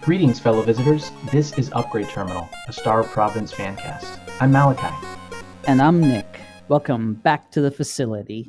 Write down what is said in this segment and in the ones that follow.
Greetings, fellow visitors. This is Upgrade Terminal, a Star Province fancast. I'm Malachi. And I'm Nick. Welcome back to the facility.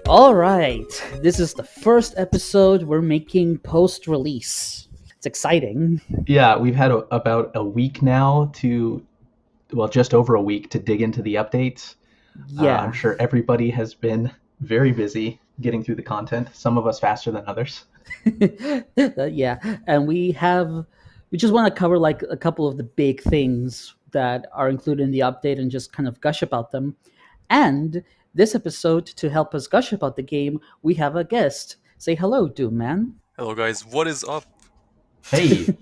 All right, this is the first episode we're making post-release. It's exciting. Yeah, we've had about a week now just over a week to dig into the updates. Yeah. I'm sure everybody has been very busy getting through the content, some of us faster than others. Yeah, and we just want to cover like a couple of the big things that are included in the update and just kind of gush about them. And this episode, to help us gush about the game, we have a guest. Say hello, Doom Man. Hello guys, what is up? Hey,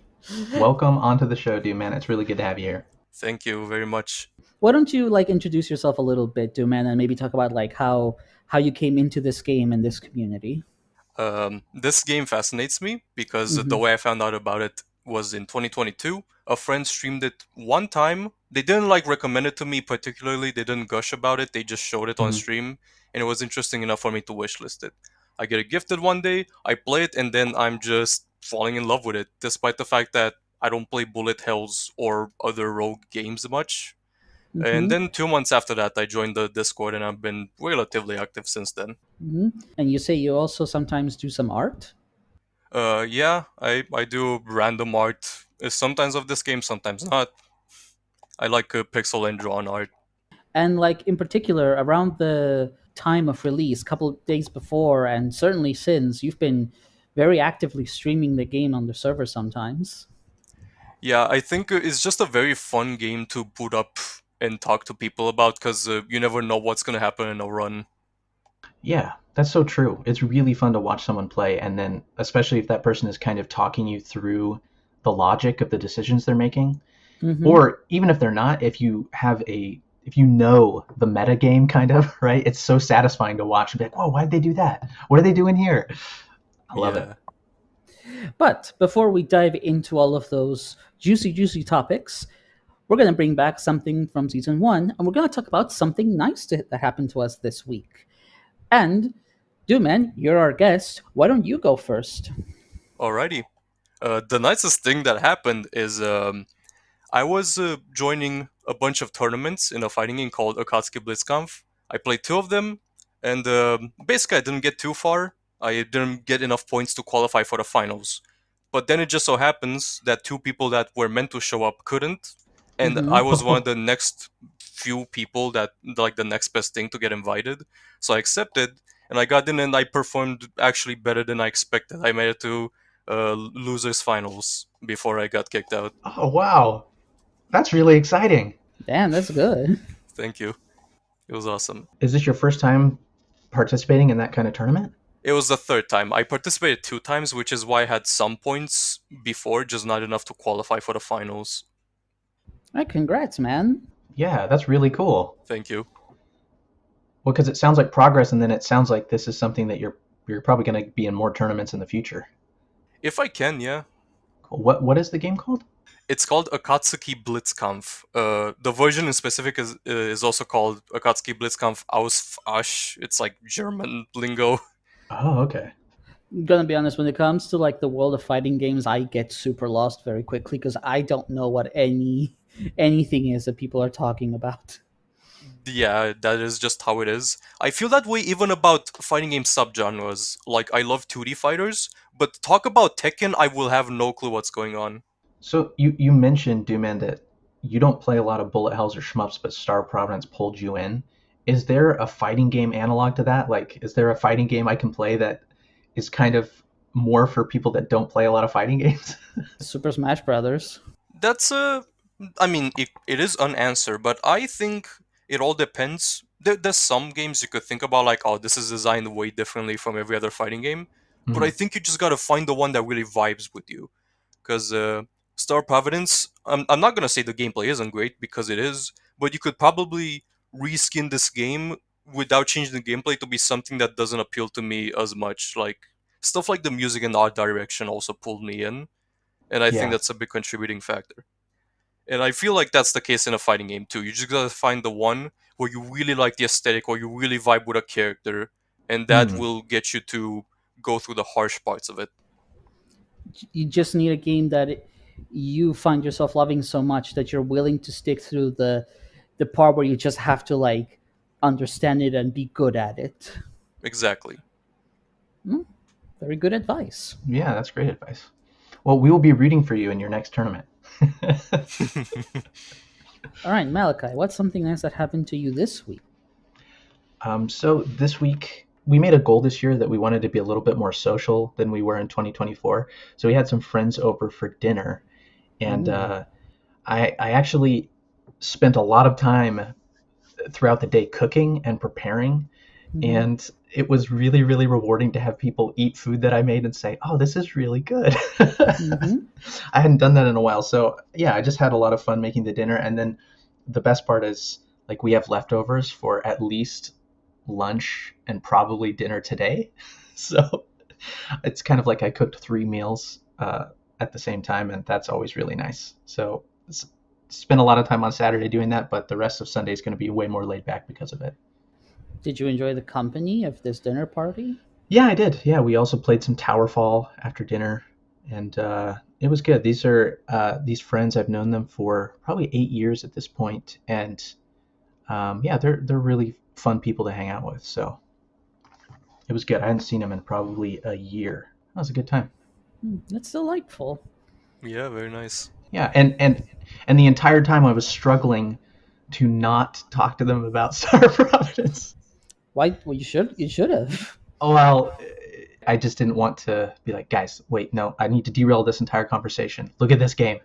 welcome onto the show, dude, man. It's really good to have you here. Thank you very much. Why don't you introduce yourself a little bit, Doom Man, and maybe talk about how you came into this game and this community. This game fascinates me because the way I found out about it was in 2022. A friend streamed it one time. They didn't recommend it to me particularly. They didn't gush about it. They just showed it on stream, and it was interesting enough for me to wishlist it. I get it gifted one day, I play it, and then I'm just falling in love with it, despite the fact that I don't play bullet hells or other rogue games much. And then 2 months after that, I joined the Discord, and I've been relatively active since then. And you say you also sometimes do some art? Yeah, I do random art, sometimes of this game, sometimes not. I like pixel and drawn art. And in particular, around the time of release, a couple of days before, and certainly since, you've been very actively streaming the game on the server sometimes. Yeah, I think it's just a very fun game to boot up and talk to people about, because you never know what's going to happen in a run. Yeah, that's so true. It's really fun to watch someone play, and then especially if that person is kind of talking you through the logic of the decisions they're making. Or even if they're not, if you know the meta game kind of, right? It's so satisfying to watch and be like, whoa, why did they do that? What are they doing here? I love it. But before we dive into all of those juicy topics, we're going to bring back something from Season 1, and we're going to talk about something nice that happened to us this week. And, Dooman, you're our guest. Why don't you go first? Alrighty. The nicest thing that happened is I was joining a bunch of tournaments in a fighting game called Akatsuki Blitzkampf. I played 2 of them, and basically I didn't get too far. I didn't get enough points to qualify for the finals. But then it just so happens that 2 people that were meant to show up couldn't, and I was one of the next few people that, the next best thing to get invited. So I accepted, and I got in, and I performed actually better than I expected. I made it to losers finals before I got kicked out. Oh, wow. That's really exciting. Damn, that's good. Thank you. It was awesome. Is this your first time participating in that kind of tournament? It was the 3rd time. I participated 2 times, which is why I had some points before, just not enough to qualify for the finals. All right, congrats, man. Yeah, that's really cool. Thank you. Well, because it sounds like progress, and then it sounds like this is something that you're probably going to be in more tournaments in the future. If I can, yeah. Cool. What is the game called? It's called Akatsuki Blitzkampf. The version in specific is also called Akatsuki Blitzkampf Ausfasch. It's like German lingo. Oh, okay. I'm gonna be honest, when it comes to the world of fighting games, I get super lost very quickly because I don't know what anything is that people are talking about. Yeah, that is just how it is. I feel that way even about fighting game subgenres. Like, I love 2D fighters, but talk about Tekken, I will have no clue what's going on. So you mentioned, Dooman, that you don't play a lot of bullet hells or shmups, but Star Providence pulled you in. Is there a fighting game analog to that? Is there a fighting game I can play that is kind of more for people that don't play a lot of fighting games? Super Smash Brothers. That's I mean, it is an answer, but I think it all depends. There's some games you could think about oh, this is designed way differently from every other fighting game. But I think you just gotta find the one that really vibes with you. Because Star Providence, I'm not gonna say the gameplay isn't great, because it is, but you could probably reskin this game without changing the gameplay to be something that doesn't appeal to me as much. Like stuff like the music and art direction also pulled me in, and I think Yeah. that's a big contributing factor. And I feel like that's the case in a fighting game too. You just gotta find the one where you really like the aesthetic, or you really vibe with a character, and that Hmm. will get you to go through the harsh parts of it. You just need a game that you find yourself loving so much that you're willing to stick through the part where you just have to like understand it and be good at it. Exactly. Very good advice. Yeah, that's great advice. Well, we will be rooting for you in your next tournament. All right, Malachi, what's something nice that happened to you this week? So this week we made a goal this year that we wanted to be a little bit more social than we were in 2024. So we had some friends over for dinner, and I actually spent a lot of time throughout the day cooking and preparing, Mhm. and it was really, really rewarding to have people eat food that I made and say, "Oh, this is really good." Mhm. I hadn't done that in a while, so yeah, I just had a lot of fun making the dinner. And then the best part is, like, we have leftovers for at least lunch and probably dinner today. So it's kind of like I cooked 3 meals at the same time, and that's always really nice. So spent a lot of time on Saturday doing that, but the rest of Sunday is going to be way more laid back because of it. Did you enjoy the company of this dinner party? Yeah, I did. Yeah, we also played some Towerfall after dinner, and it was good. These are these friends. I've known them for probably 8 years at this point, and yeah, they're really fun people to hang out with. So it was good. I hadn't seen them in probably a year. That was a good time. That's delightful. Yeah, very nice. Yeah, and the entire time I was struggling to not talk to them about Star Providence. Why? Well, you should have. Oh, well, I just didn't want to be like, guys, wait, no, I need to derail this entire conversation. Look at this game.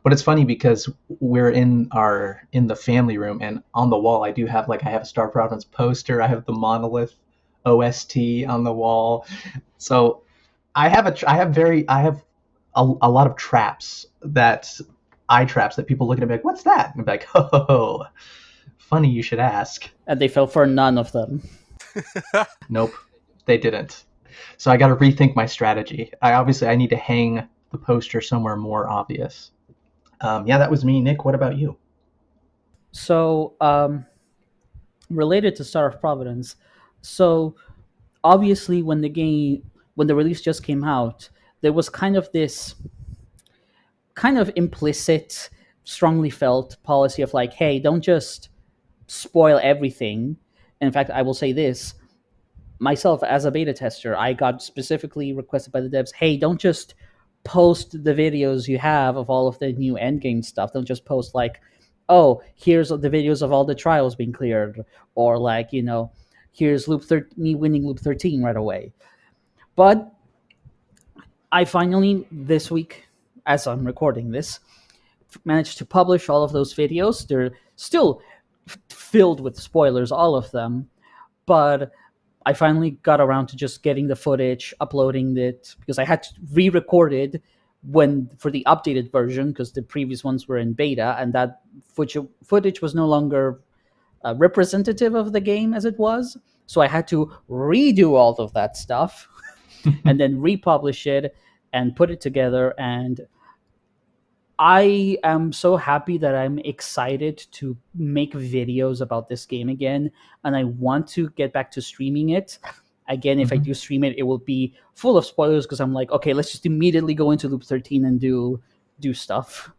But it's funny because we're in the family room, and on the wall I have a Star Providence poster. I have the Monolith OST on the wall. So I have a lot of eye traps that people look at and be like, what's that? And I'd be like, oh, funny you should ask. And they fell for none of them. Nope, they didn't. So I got to rethink my strategy. I need to hang the poster somewhere more obvious. Yeah, that was me. Nick, what about you? So, related to Star of Providence, so obviously when the release just came out, there was kind of this kind of implicit, strongly felt policy of like, hey, don't just spoil everything. In fact, I will say this myself as a beta tester, I got specifically requested by the devs, hey, don't just post the videos you have of all of the new endgame stuff. Don't just post like, oh, here's the videos of all the trials being cleared, or like, here's me winning loop 13 right away. But I finally this week, as I'm recording this, managed to publish all of those videos. They're still filled with spoilers, all of them, but I finally got around to just getting the footage, uploading it, because I had to re-record it for the updated version, because the previous ones were in beta, and that footage was no longer representative of the game as it was. So I had to redo all of that stuff and then republish it and put it together. And I am so happy that I'm excited to make videos about this game again, and I want to get back to streaming it. Again, if I Mm-hmm. do stream it, it will be full of spoilers because I'm like, okay, let's just immediately go into Loop 13 and do stuff.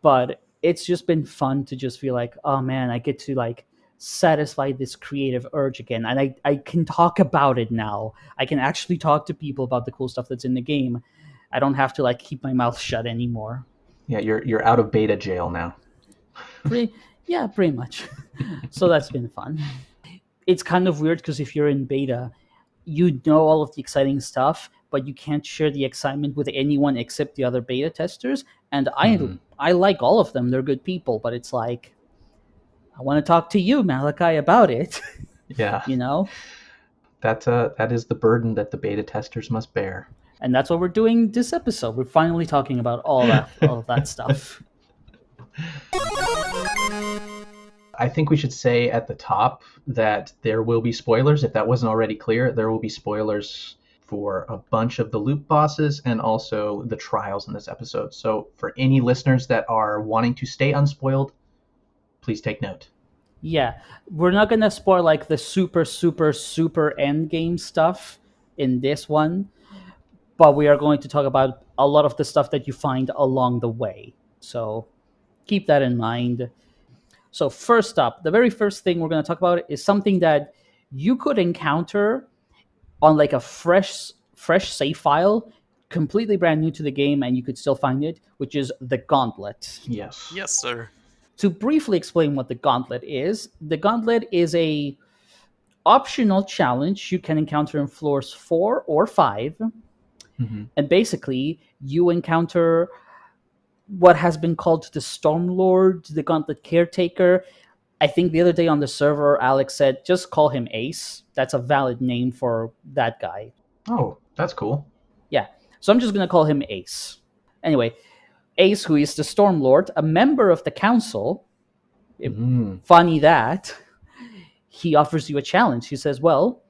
But it's just been fun to just feel like, oh man, I get to like satisfy this creative urge again, and I can talk about it now. I can actually talk to people about the cool stuff that's in the game. I don't have to like keep my mouth shut anymore. Yeah, you're out of beta jail now. Pretty much. So that's been fun. It's kind of weird because if you're in beta, you know all of the exciting stuff, but you can't share the excitement with anyone except the other beta testers. And I like all of them; they're good people. But it's like I want to talk to you, Malachi, about it. Yeah, you know, that is the burden that the beta testers must bear. and that's what we're doing this episode. We're finally talking about all of that stuff. I think we should say at the top that there will be spoilers. If that wasn't already clear, there will be spoilers for a bunch of the loop bosses and also the trials in this episode. So for any listeners that are wanting to stay unspoiled, please take note. Yeah, we're not gonna spoil like the super end game stuff in this one, but we are going to talk about a lot of the stuff that you find along the way. So keep that in mind. So first up, the very first thing we're going to talk about is something that you could encounter on like a fresh save file, completely brand new to the game, and you could still find it, which is the Gauntlet. Yes. Yes, sir. To briefly explain what the Gauntlet is a optional challenge you can encounter in floors 4 or 5. Mm-hmm. And basically, you encounter what has been called the Stormlord, the Gauntlet Caretaker. I think the other day on the server, Alex said, just call him Ace. That's a valid name for that guy. Oh, that's cool. Yeah. So I'm just going to call him Ace. Anyway, Ace, who is the Stormlord, a member of the council, funny that, he offers you a challenge. He says, well,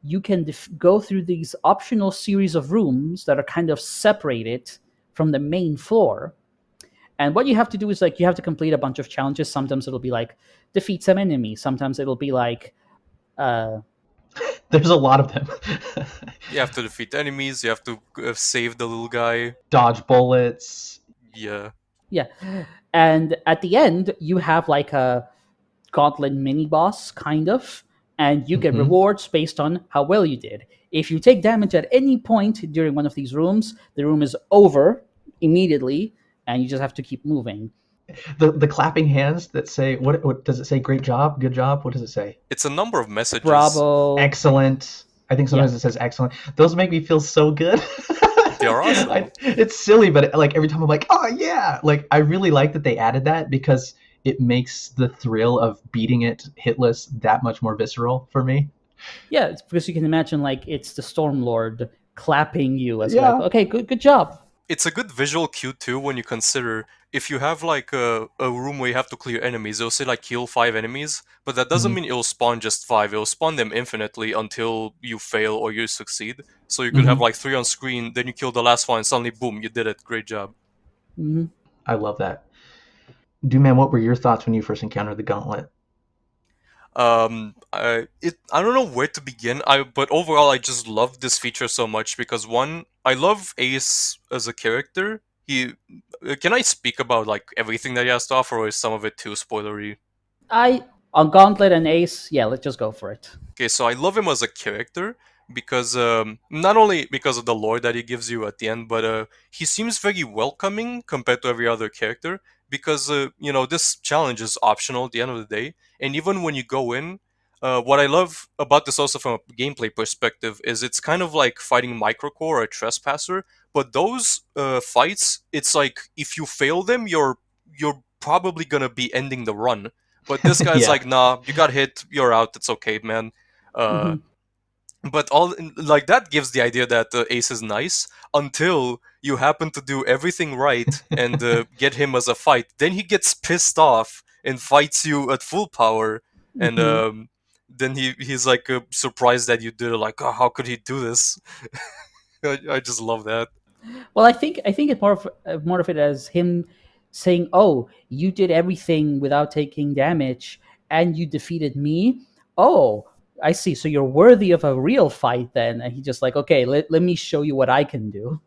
you can go through these optional series of rooms that are kind of separated from the main floor. And what you have to do is like you have to complete a bunch of challenges. Sometimes it'll be like defeat some enemies. Sometimes it'll be like there's a lot of them. You have to defeat enemies. You have to save the little guy. Dodge bullets. Yeah. Yeah. And at the end, you have like a gauntlet mini boss, kind of, and you get rewards based on how well you did. If you take damage at any point during one of these rooms, the room is over immediately, and you just have to keep moving. The clapping hands that say, what does it say? Great job, good job. What does it say? It's a number of messages. Bravo. Excellent. I think sometimes it says excellent. Those make me feel so good. They are awesome. It's silly, but like every time I'm like, oh yeah. Like I really like that they added that because it makes the thrill of beating it hitless that much more visceral for me. Yeah, it's because you can imagine like it's the Stormlord clapping you as like, okay, good job. It's a good visual cue too when you consider if you have like a room where you have to clear enemies, it'll say like kill 5 enemies, but that doesn't mean it'll spawn just 5. It'll spawn them infinitely until you fail or you succeed. So you could have like 3 on screen, then you kill the last one, and suddenly boom, you did it. Great job. I love that. Man, what were your thoughts when you first encountered the Gauntlet? I don't know where to begin. But overall, I just love this feature so much because one, I love Ace as a character. Can I speak about like everything that he has to offer, or is some of it too spoilery? On Gauntlet and Ace, yeah, let's just go for it. Okay, so I love him as a character because not only because of the lore that he gives you at the end, but he seems very welcoming compared to every other character. Because this challenge is optional at the end of the day, and even when you go in, what I love about this also from a gameplay perspective is it's kind of like fighting Microcore or a Trespasser. But those fights, it's like if you fail them, you're probably gonna be ending the run. But this guy's like, nah, you got hit, you're out. It's okay, man. But all like that gives the idea that Ace is nice until you happen to do everything right and get him as a fight. Then he gets pissed off and fights you at full power, and then he's like surprised that you did it. Like, oh, how could he do this? I just love that. Well, I think it's more of it as him saying, "Oh, you did everything without taking damage, and you defeated me. Oh, I see. So you're worthy of a real fight then." And he's just like, "Okay, let me show you what I can do."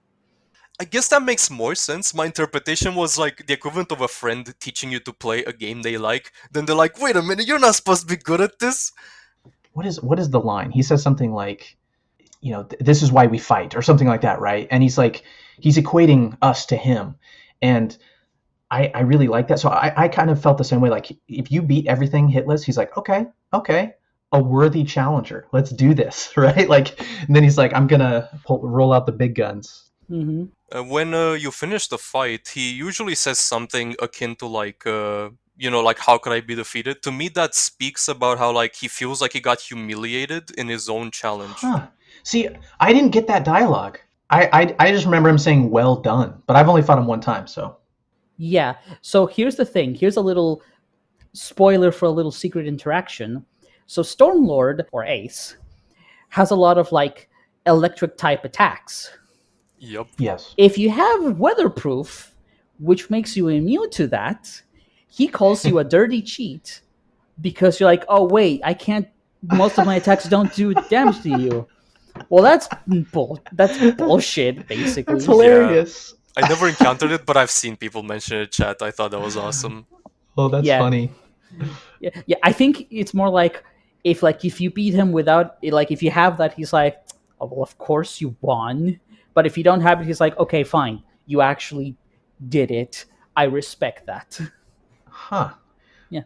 I guess that makes more sense. My interpretation was like the equivalent of a friend teaching you to play a game they like. Then they're like, "Wait a minute, you're not supposed to be good at this." What is the line? He says something like, this is why we fight, or something like that, right? And he's equating us to him, and I really like that. So I kind of felt the same way. Like if you beat everything hitless, he's like, okay, a worthy challenger. Let's do this, right? Like, and then he's like, I'm gonna roll out the big guns. When you finish the fight, he usually says something akin to like, like how could I be defeated? To me, that speaks about how like he feels like he got humiliated in his own challenge. Huh. See, I didn't get that dialogue. I just remember him saying "well done," but I've only fought him one time, so. Yeah. So here's the thing. Here's a little spoiler for a little secret interaction. So Stormlord, or Ace, has a lot of like electric type attacks. Yep. Yes. If you have weatherproof, which makes you immune to that, he calls you a dirty cheat because you're like, oh wait, I can't. Most of my attacks don't do damage to you. Well, that's bullshit, basically. That's hilarious. I never encountered it, but I've seen people mention it in chat. I thought that was awesome. Oh, that's funny. Yeah. I think it's more like if you beat him without if you have that, he's like, oh, well, of course you won. But if you don't have it, he's like, okay, fine, you actually did it. I respect that. Huh. Yeah,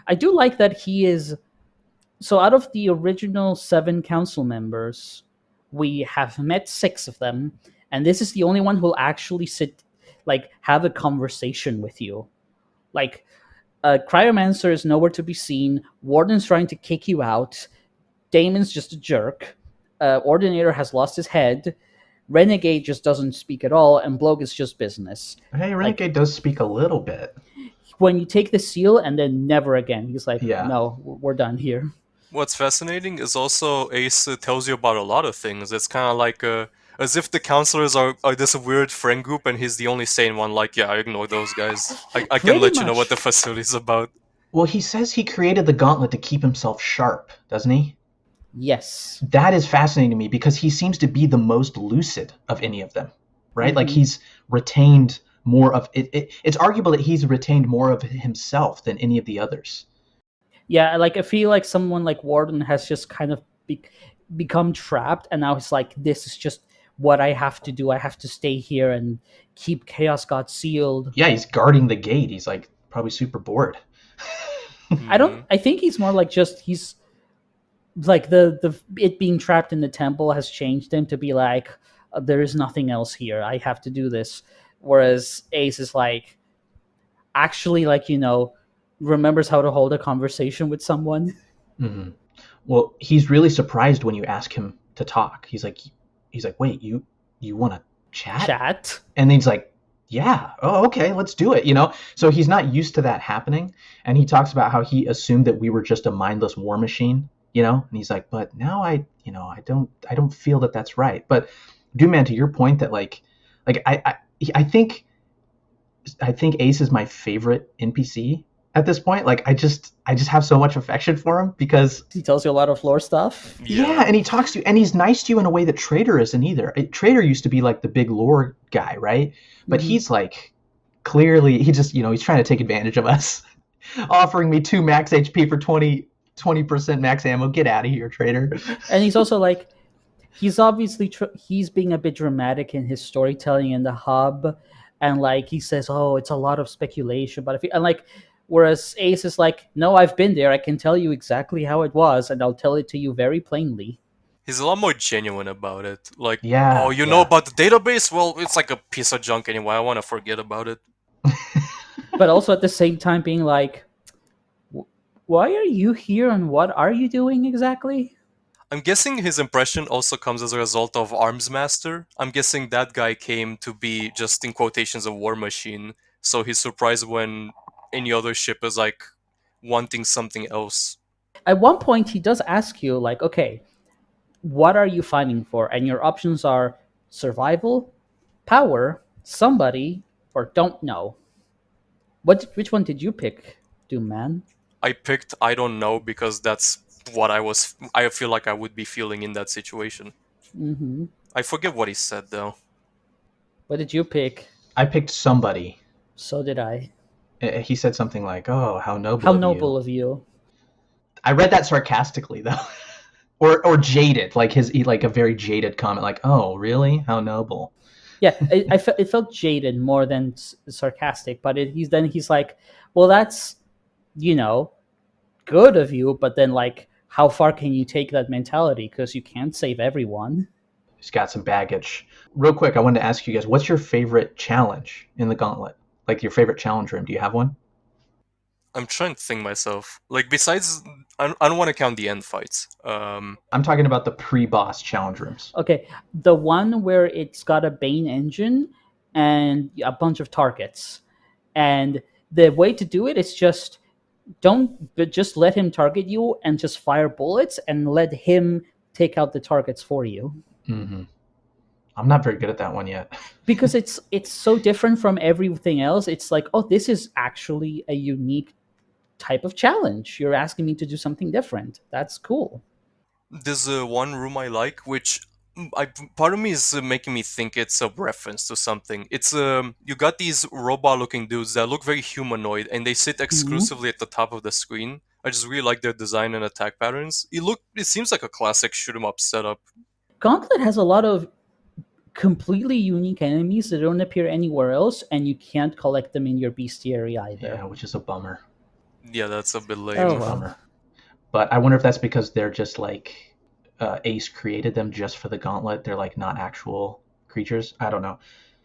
I do like that he is. So out of the original 7 council members, we have met 6 of them, and this is the only one who'll actually have a conversation with you. Like, Cryomancer is nowhere to be seen. Warden's trying to kick you out. Damon's just a jerk. Ordinator has lost his head. Renegade just doesn't speak at all, and Blogue is just business. Hey, Renegade does speak a little bit. When you take the seal, and then never again. He's like, Yeah. no, we're done here. What's fascinating is also Ace tells you about a lot of things. It's kind of like as if the counselors are this weird friend group and he's the only sane one. Like, yeah, I ignore those guys. I can let you know what the facility's about. Well, he says he created the gauntlet to keep himself sharp, doesn't he? Yes. That is fascinating to me because he seems to be the most lucid of any of them, right? Mm-hmm. Like he's retained more of it. It's arguable that he's retained more of himself than any of the others. Yeah, like I feel like someone like Warden has just kind of become trapped, and now he's like, this is just what I have to do. I have to stay here and keep Chaos God sealed. Yeah, he's guarding the gate. He's like probably super bored. I think he's more like he's like the it being trapped in the temple has changed him to be like, there is nothing else here. I have to do this. Whereas Ace is like, actually, like, remembers how to hold a conversation with someone. Mm-hmm. Well, he's really surprised when you ask him to talk. He's like, wait, you want to chat? And then he's like, yeah, oh, okay, let's do it. So he's not used to that happening. And he talks about how he assumed that we were just a mindless war machine, and he's like, but now I don't feel that that's right. But Doom-Man, to your point that I think Ace is my favorite NPC at this point. Like I just have so much affection for him because he tells you a lot of lore stuff. Yeah, and he talks to you, and he's nice to you in a way that Trader isn't either. Trader used to be like the big lore guy, right? But he's like, clearly he just he's trying to take advantage of us, offering me 2 max HP for 20% max ammo. Get out of here, Trader. And he's also like, he's obviously he's being a bit dramatic in his storytelling in the hub, and like he says, oh, it's a lot of speculation, but whereas Ace is like, no, I've been there. I can tell you exactly how it was, and I'll tell it to you very plainly. He's a lot more genuine about it. Like, you know about the database? Well, it's like a piece of junk anyway. I want to forget about it. But also at the same time being like, why are you here and what are you doing exactly? I'm guessing his impression also comes as a result of Armsmaster. I'm guessing that guy came to be just in quotations a war machine. So he's surprised when any other ship is like wanting something else. At one point he does ask you like, okay, what are you fighting for? And your options are survival, power, somebody, or don't know. Which one did you pick, Doom-Man? I picked I don't know because that's what I feel like I would be feeling in that situation. Mm-hmm. I forget what he said though. What did you pick? I picked somebody. So did I. He said something like, "Oh, how noble! How noble of you!" I read that sarcastically, though, or jaded, like a very jaded comment, like, "Oh, really? How noble!" Yeah, it felt jaded more than sarcastic, but he's like, "Well, that's good of you, but then like, how far can you take that mentality? Because you can't save everyone." He's got some baggage. Real quick, I wanted to ask you guys, what's your favorite challenge in the Gauntlet? Like your favorite challenge room? Do you have one? I'm trying to think myself. Like besides, I don't want to count the end fights. I'm talking about the pre-boss challenge rooms. Okay, the one where it's got a Bane engine and a bunch of targets, and the way to do it is just But just let him target you and just fire bullets and let him take out the targets for you. Mm-hmm. I'm not very good at that one yet. Because it's so different from everything else. It's like, oh, this is actually a unique type of challenge. You're asking me to do something different. That's cool. There's one room I like, which part of me is making me think it's a reference to something. It's you got these robot-looking dudes that look very humanoid, and they sit Mhm. exclusively at the top of the screen. I just really like their design and attack patterns. It seems like a classic shoot 'em up setup. Gauntlet has a lot of completely unique enemies that don't appear anywhere else, and you can't collect them in your bestiary Yeah, either. which is a bummer. Yeah, that's a bit Oh It's a lame. well. bummer. But I wonder if that's because they're just like Ace created them just for the gauntlet. They're like not actual creatures. I don't know.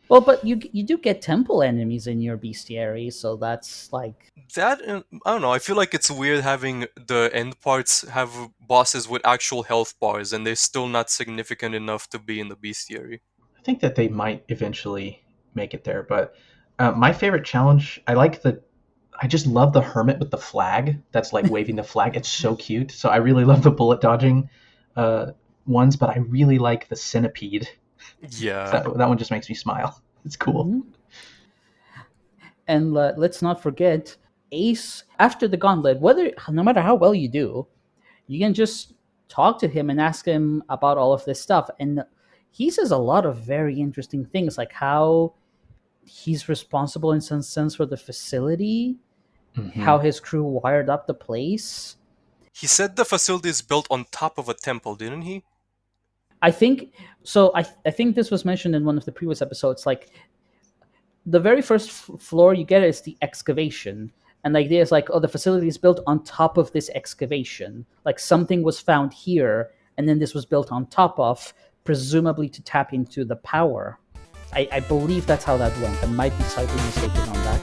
Well, but you do get temple enemies in your bestiary, so that's like, That I don't know. I feel like it's weird having the end parts have bosses with actual health bars, and they're still not significant enough to be in the bestiary. I think that they might eventually make it there. But my favorite challenge, I just love the hermit with the flag. That's like waving the flag. It's so cute. So I really love the bullet dodging uh, ones, but I really like the centipede. Yeah. That one just makes me smile. It's cool. mhm. And let's not forget Ace after the gauntlet. Whether no matter how well you do, you can just talk to him and ask him about all of this stuff, and he says a lot of very interesting things, like how he's responsible in some sense for the facility, Hmm. how his crew wired up the place. He said the facility is built on top of a temple, didn't he? I think so. I think this was mentioned in one of the previous episodes. Like the very first floor you get is the excavation, and the idea is like, oh, the facility is built on top of this excavation. Like something was found here, and then this was built on top of, presumably to tap into the power. I believe that's how that went. I might be slightly mistaken on that.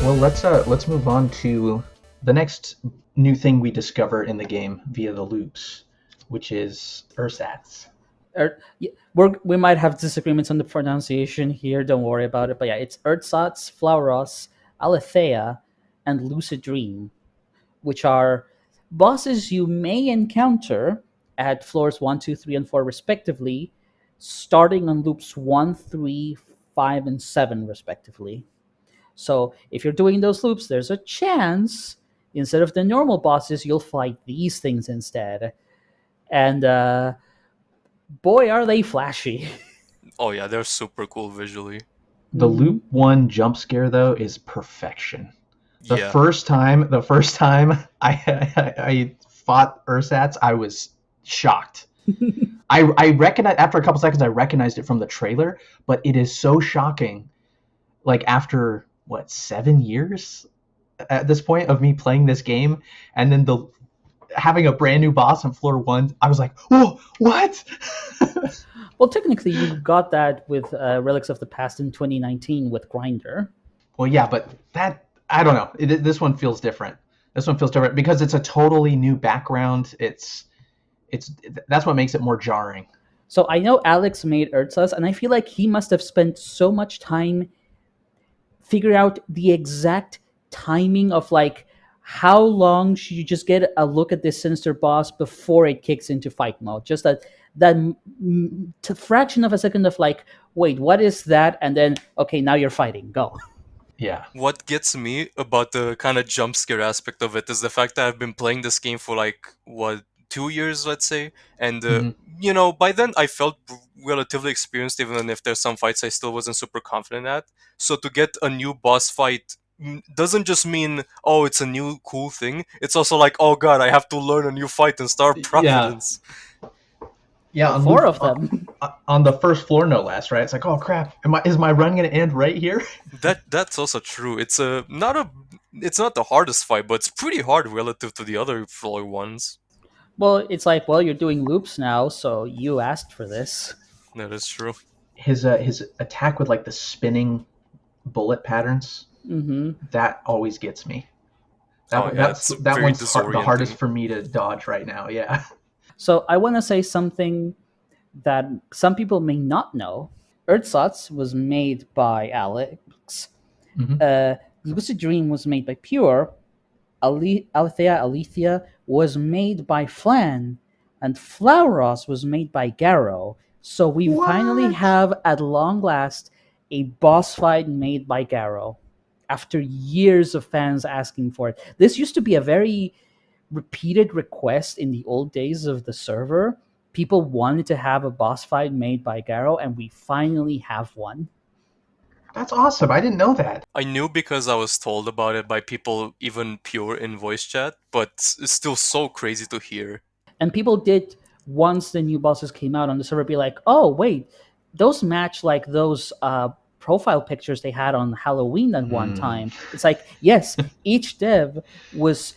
Well, let's move on to the next new thing we discover in the game via the loops, which is ersatz. We might have disagreements on the pronunciation here. Don't worry about it. But yeah, it's Ersatz, Flauros, Alethea, and Lucid Dream, which are bosses you may encounter at floors 1, 2, 3, and 4, respectively, starting on loops 1, 3, 5, and 7, respectively. So if you're doing those loops, there's a chance instead of the normal bosses, you'll fight these things instead. And boy, are they flashy. Oh yeah, they're super cool visually. The Mhm. loop one jump scare though is perfection. Yeah. The first time I fought ersatz, I was shocked. I recognize after a couple seconds I recognized it from the trailer, but it is so shocking. Like after what 7 years at this point of me playing this game, and then the having a brand new boss on floor one, I was like, "Oh, what?" Well, technically, you got that with Relics of the Past in 2019 with Grinder. Well, yeah, but that I don't know. This one feels different. This one feels different because it's a totally new background. It's that's what makes it more jarring. So I know Alex made Urtzas, and I feel like he must have spent so much time figuring out the exact timing of like how long should you just get a look at this sinister boss before it kicks into fight mode. Just that fraction of a second of like, wait, what is that? And then okay, now you're fighting. Go. Yeah. What gets me about the kind of jump scare aspect of it is the fact that I've been playing this game for like what 2 years, let's say, and Hmm. by then I felt relatively experienced, even if there's some fights I still wasn't super confident at. So to get a new boss fight doesn't just mean oh it's a new cool thing. It's also like oh god I have to learn a new fight and start Yeah. Providence. Yeah. On Four loop of them. on the first floor, no less. Right. It's like, oh crap. Is my run gonna end right here? That's also true. It's not the hardest fight, but it's pretty hard relative to the other floor ones. Well, it's like, well, you're doing loops now, so you asked for this. That is true. His attack with like the spinning bullet patterns. Mm-hmm. That always gets me. Oh yeah, it's That very one's the hardest disorienting. for me to dodge right now. Yeah. So I want to say something that some people may not know. Earthsats was made by Alex. Hmm. Lucid Dream was made by Pure. Alethea was made by Flan, and Flauros was made by Garo. So we finally What? have, at long last, a boss fight made by Garo. After years of fans asking for it, this used to be a very repeated request in the old days of the server. People wanted to have a boss fight made by Garo, and we finally have one. That's awesome. I didn't know that. I knew because I was told about it by people even pure in voice chat, but it's still so crazy to hear. And people did, once the new bosses came out on the server, be like, "Oh wait, those match like those profile pictures they had on Halloween at one Mm, time." It's like, yes, each dev was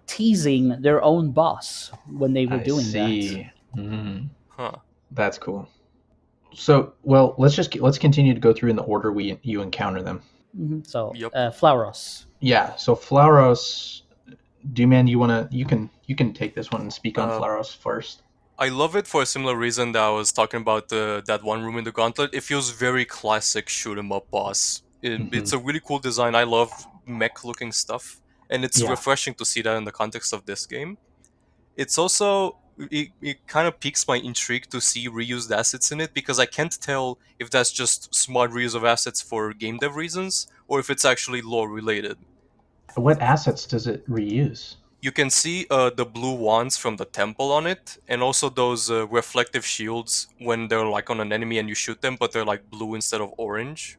teasing their own boss when they were I doing that. see. Mm, Huh. that's cool. So, well, let's continue to go through in the order we you encounter them. So, Yep. Flauros. Yeah. So Flauros, do man, you can take this one and speak on Uh, Flauros first. I love it for a similar reason that I was talking about that one room in the Gauntlet. It feels very classic shoot 'em up boss. Hmm. It's a really cool design. I love mech looking stuff, and it's Yeah. refreshing to see that in the context of this game. It's also it kind of piques my intrigue to see reused assets in it because I can't tell if that's just smart reuse of assets for game dev reasons or if it's actually lore related. What assets does it reuse? You can see the blue wands from the temple on it, and also those reflective shields when they're like on an enemy and you shoot them, but they're like blue instead of orange.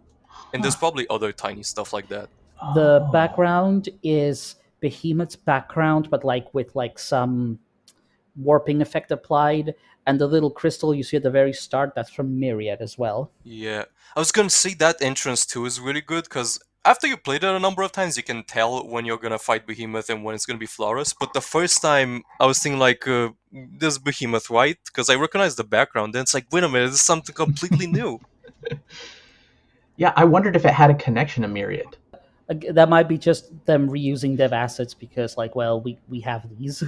And there's Huh. probably other tiny stuff like that. The Oh. background is Behemoth's background, but like with like some warping effect applied, and the little crystal you see at the very start, that's from Myriad as well. Yeah, I was gonna say that entrance too is really good because after you played it a number of times, you can tell when you're gonna fight Behemoth and when it's gonna be Flawless. But the first time, I was thinking like, "This Behemoth, right?" Because I recognized the background. Then it's like, "Wait a minute, this is something completely new." Yeah, I wondered if it had a connection to Myriad. That might be just them reusing dev assets because, like, well, we have these.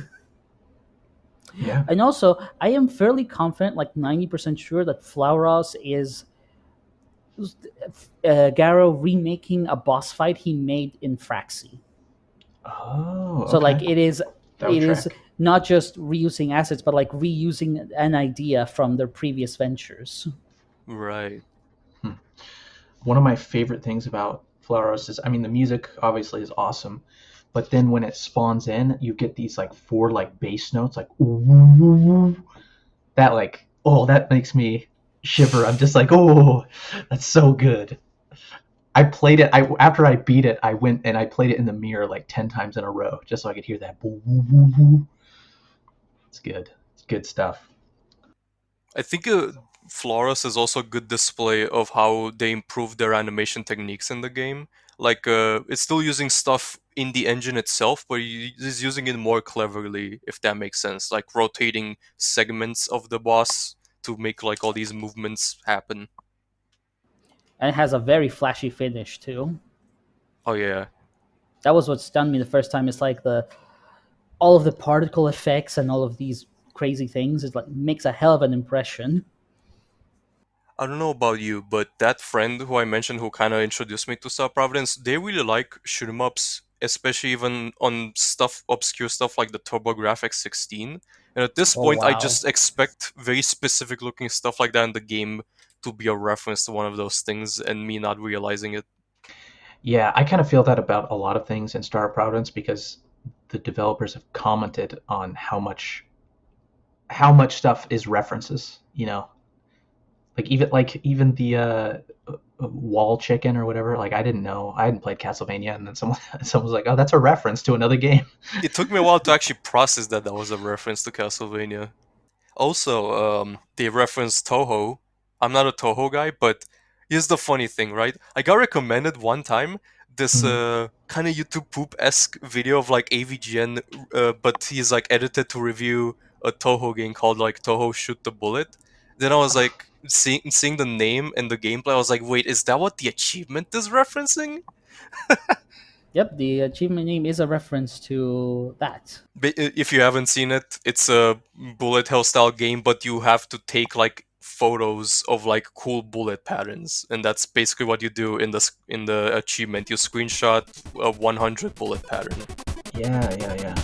Yeah. And also, I am fairly confident, like 90% sure, that Flauros is Garo remaking a boss fight he made in Fraxi. Oh, So okay. like it is That would it is track. not just reusing assets, but like reusing an idea from their previous ventures. Right. Hmm. One of my favorite things about Flauros is, I mean, the music obviously is awesome, but then when it spawns in, you get these like four like bass notes, like ooh, ooh, ooh, ooh. That like, oh, that makes me shiver. I'm just like, oh, that's so good. I played it. I After I beat it, I went and I played it in the mirror like 10 times in a row, just so I could hear that. Boo, boo, boo, boo. It's good. It's good stuff. I think Flores is also a good display of how they improved their animation techniques in the game. Like, it's still using stuff in the engine itself, but it's using it more cleverly, if that makes sense. Like rotating segments of the boss to make like all these movements happen. And it has a very flashy finish too. Oh yeah, That was what stunned me the first time. It's like the all of the particle effects and all of these crazy things. It like makes a hell of an impression. I don't know about you, but that friend who I mentioned who kind of introduced me to Star Providence, they really like shoot 'em ups, especially even on stuff, obscure stuff like the TurboGrafx 16. And at this Oh point, I wow. just expect very specific looking stuff like that in the game to be a reference to one of those things and me not realizing it. Yeah, I kind of feel that about a lot of things in Star Providence because the developers have commented on how much stuff is references. You know, like even the wall chicken or whatever. Like I didn't know. I hadn't played Castlevania, and then someone was like, "Oh, that's a reference to another game." It took me a while to actually process that that was a reference to Castlevania. Also, they referenced Toho. I'm not a Toho guy, but here's the funny thing, right? I got recommended one time this Mhm. kind of YouTube poop esque video of like AVGN, but he's like edited to review a Toho game called like Toho Shoot the Bullet. Then I was like seeing the name and the gameplay. I was like, wait, is that what the achievement is referencing? Yep, the achievement name is a reference to that. If you haven't seen it, it's a bullet hell style game, but you have to take like photos of like cool bullet patterns, and that's basically what you do in the achievement. You screenshot a 100 bullet pattern. Yeah.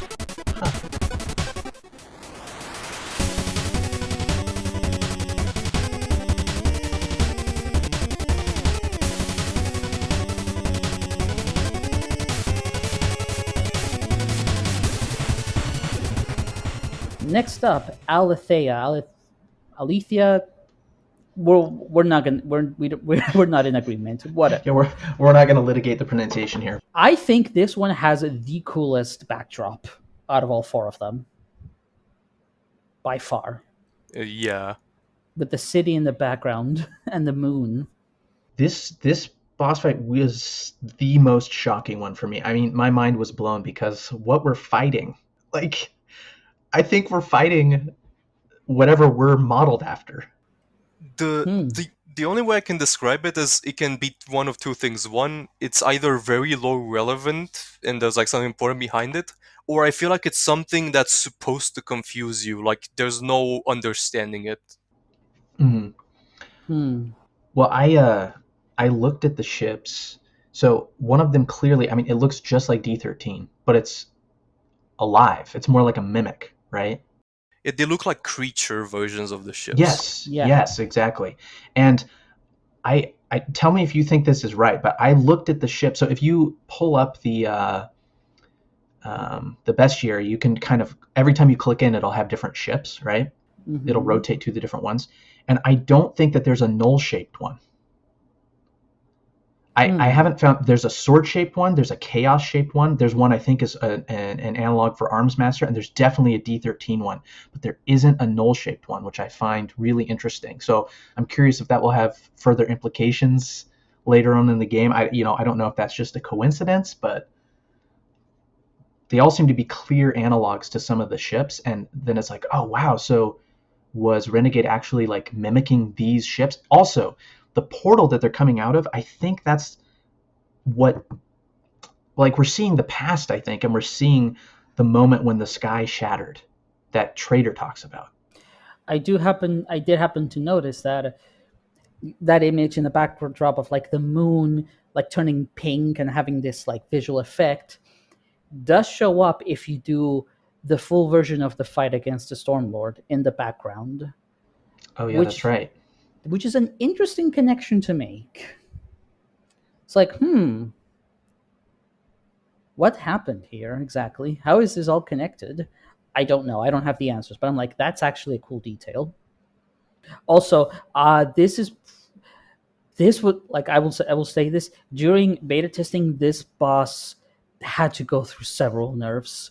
Huh. Next up, Alethea. We're not gonna we're not in agreement. What? Yeah, we're not going to litigate the pronunciation here. I think this one has the coolest backdrop out of all four of them, by far. Yeah. With the city in the background and the moon. This boss fight was the most shocking one for me. I mean, my mind was blown because what we're fighting, like, I think we're fighting whatever we're modeled after. The only way I can describe it is it can be one of two things. One, it's either very low relevant and there's like something important behind it, or I feel like it's something that's supposed to confuse you. Like there's no understanding it. Well, I looked at the ships. So one of them clearly, I mean, it looks just like D13, but it's alive. It's more like a mimic, right? They look like creature versions of the ships. Yes, exactly. And I tell me if you think this is right, but I looked at the ship. So if you pull up the bestiary, you can kind of, every time you click in, it'll have different ships, right? Mm-hmm. It'll rotate to the different ones. And I don't think that there's a null-shaped one. I haven't found, there's a sword-shaped one, there's a chaos-shaped one, there's one I think is an analog for Arms Master, and there's definitely a D13 one, but there isn't a null-shaped one, which I find really interesting. So I'm curious if that will have further implications later on in the game. I don't know if that's just a coincidence, but they all seem to be clear analogs to some of the ships, and then it's like, oh wow, so was Renegade actually like mimicking these ships? Also, the portal that they're coming out of, I think that's what, like, we're seeing the past, I think, and we're seeing the moment when the sky shattered that Trader talks about. I did happen to notice that image in the backdrop of like the moon like turning pink and having this like visual effect does show up if you do the full version of the fight against the Stormlord in the background. Oh yeah, that's right. Which is an interesting connection to make. It's like, what happened here exactly? How is this all connected? I don't know. I don't have the answers, but I'm like, that's actually a cool detail. Also, this would, like, I will say this, during beta testing, this boss had to go through several nerfs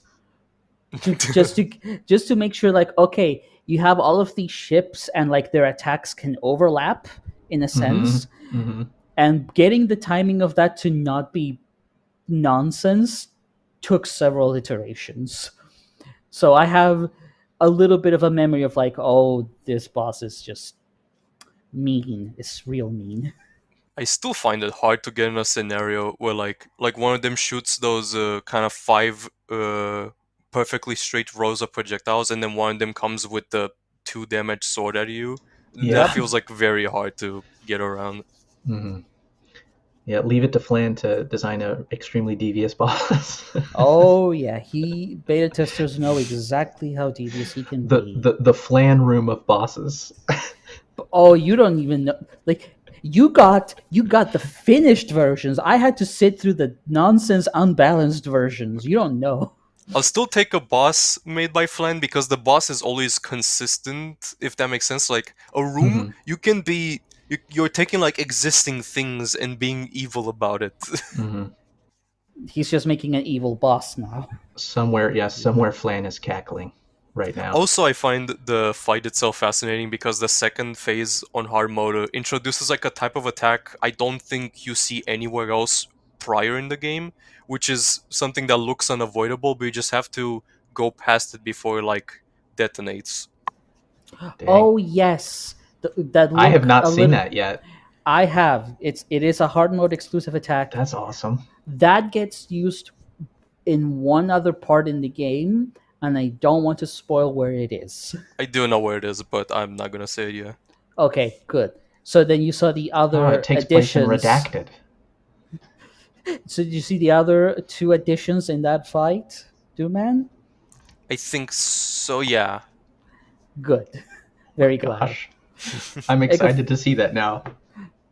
just to make sure, like, okay, you have all of these ships and like their attacks can overlap in a sense, and getting the timing of that to not be nonsense took several iterations. So I have a little bit of a memory of like, oh, this boss is just mean. It's real mean. I still find it hard to get in a scenario where like one of them shoots those kind of 5 perfectly straight rows of projectiles, and then one of them comes with the 2 damage sword at you. Yeah. That feels like very hard to get around. Mm-hmm. Yeah, leave it to Flan to design an extremely devious boss. Oh yeah, beta testers know exactly how devious he can be. The Flan room of bosses. Oh, you don't even know. Like, you got the finished versions. I had to sit through the nonsense unbalanced versions. You don't know. I'll still take a boss made by Flan because the boss is always consistent, if that makes sense. Like a room, you can be you're taking like existing things and being evil about it. He's just making an evil boss now. Somewhere Flan is cackling right now. Also, I find the fight itself fascinating because the second phase on hard mode introduces like a type of attack I don't think you see anywhere else prior in the game, which is something that looks unavoidable, but you just have to go past it before it like detonates. Dang. Oh yes, that I have not seen that yet. I have. It is a hard mode exclusive attack. That's awesome. That gets used in one other part in the game, and I don't want to spoil where it is. I do know where it is, but I'm not gonna say it yet. Okay, good. So then you saw the Oh, it other takes place in additions. Redacted. So did you see the other two additions in that fight, Dooman? I think so. Yeah. Good. My Very glad. gosh. I'm excited to see that now.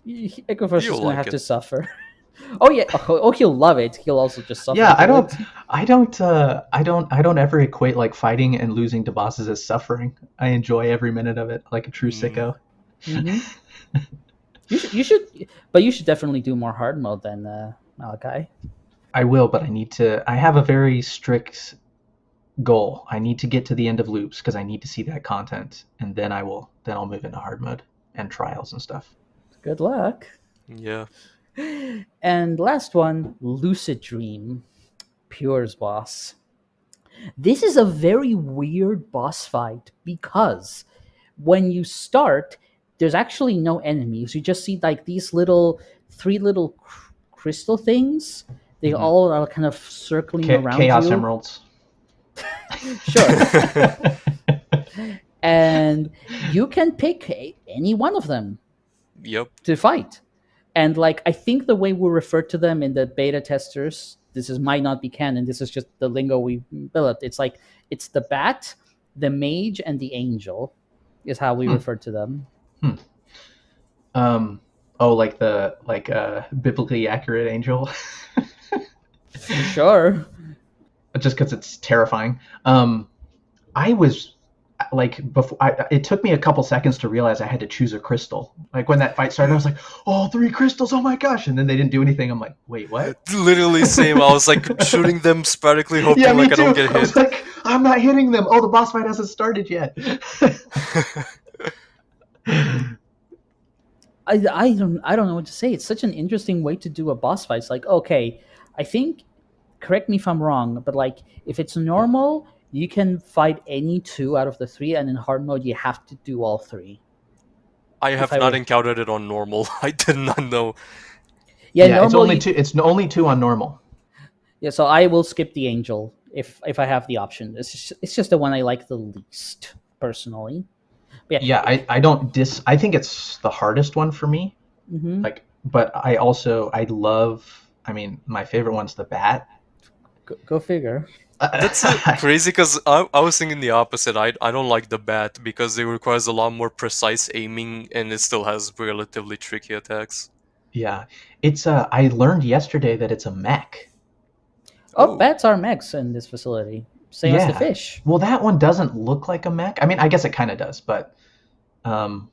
Ecofrost is You'll gonna like have it. to suffer. Oh yeah. Oh, he'll love it. He'll also just suffer. Yeah, through it. I don't ever equate like fighting and losing to bosses as suffering. I enjoy every minute of it, like a true Mm, sicko. Mm-hmm. You should, but you should definitely do more hard mode than Malachi. I will, but I have a very strict goal. I need to get to the end of loops because I need to see that content, and then I'll move into hard mode and trials and stuff. Good luck. yeah. And last one, Lucid Dream, Pure's boss. This is a very weird boss fight because when you start, there's actually no enemies. You just see like these three little crystal things. They Mhm. all are kind of circling around Chaos you. Emeralds. Sure. And you can pick any one of them Yep. to fight. And like I think the way we refer to them in the beta testers, might not be canon. This is just the lingo we built. It's like it's the bat, the mage, and the angel, is how we refer to them. Um, oh, like the biblically accurate angel. Sure. Just because it's terrifying. I was like before. It took me a couple seconds to realize I had to choose a crystal. Like when that fight started, I was like, "Oh, 3 crystals! Oh my gosh!" And then they didn't do anything. I'm like, "Wait, what?" Literally same. I was like shooting them sporadically, hoping Yeah, me like I don't too. get I was hit. like, "I'm not hitting them." Oh, the boss fight hasn't started yet. I don't know what to say. It's such an interesting way to do a boss fight. It's like, okay, I think, correct me if I'm wrong, but like if it's normal, you can fight any 2 out of the 3, and in hard mode you have to do all 3. I If have I not were, encountered it on normal. I did not know. yeah, Yeah, it's normal. only 2. It's only 2 on normal. Yeah, so I will skip the angel if I have the option. It's just the one I like the least personally. But Yeah, yeah. I don't dis. I think it's the hardest one for me. Mm-hmm. Like, but I love. I mean, my favorite one's the bat. Go figure. That's crazy because I was thinking the opposite. I don't like the bat because it requires a lot more precise aiming and it still has relatively tricky attacks. Yeah, it's I learned yesterday that it's a mech. Oh, Oh, bats are mechs in this facility, same as the Yeah. fish. Well, that one doesn't look like a mech. I mean, I guess it kind of does, but um,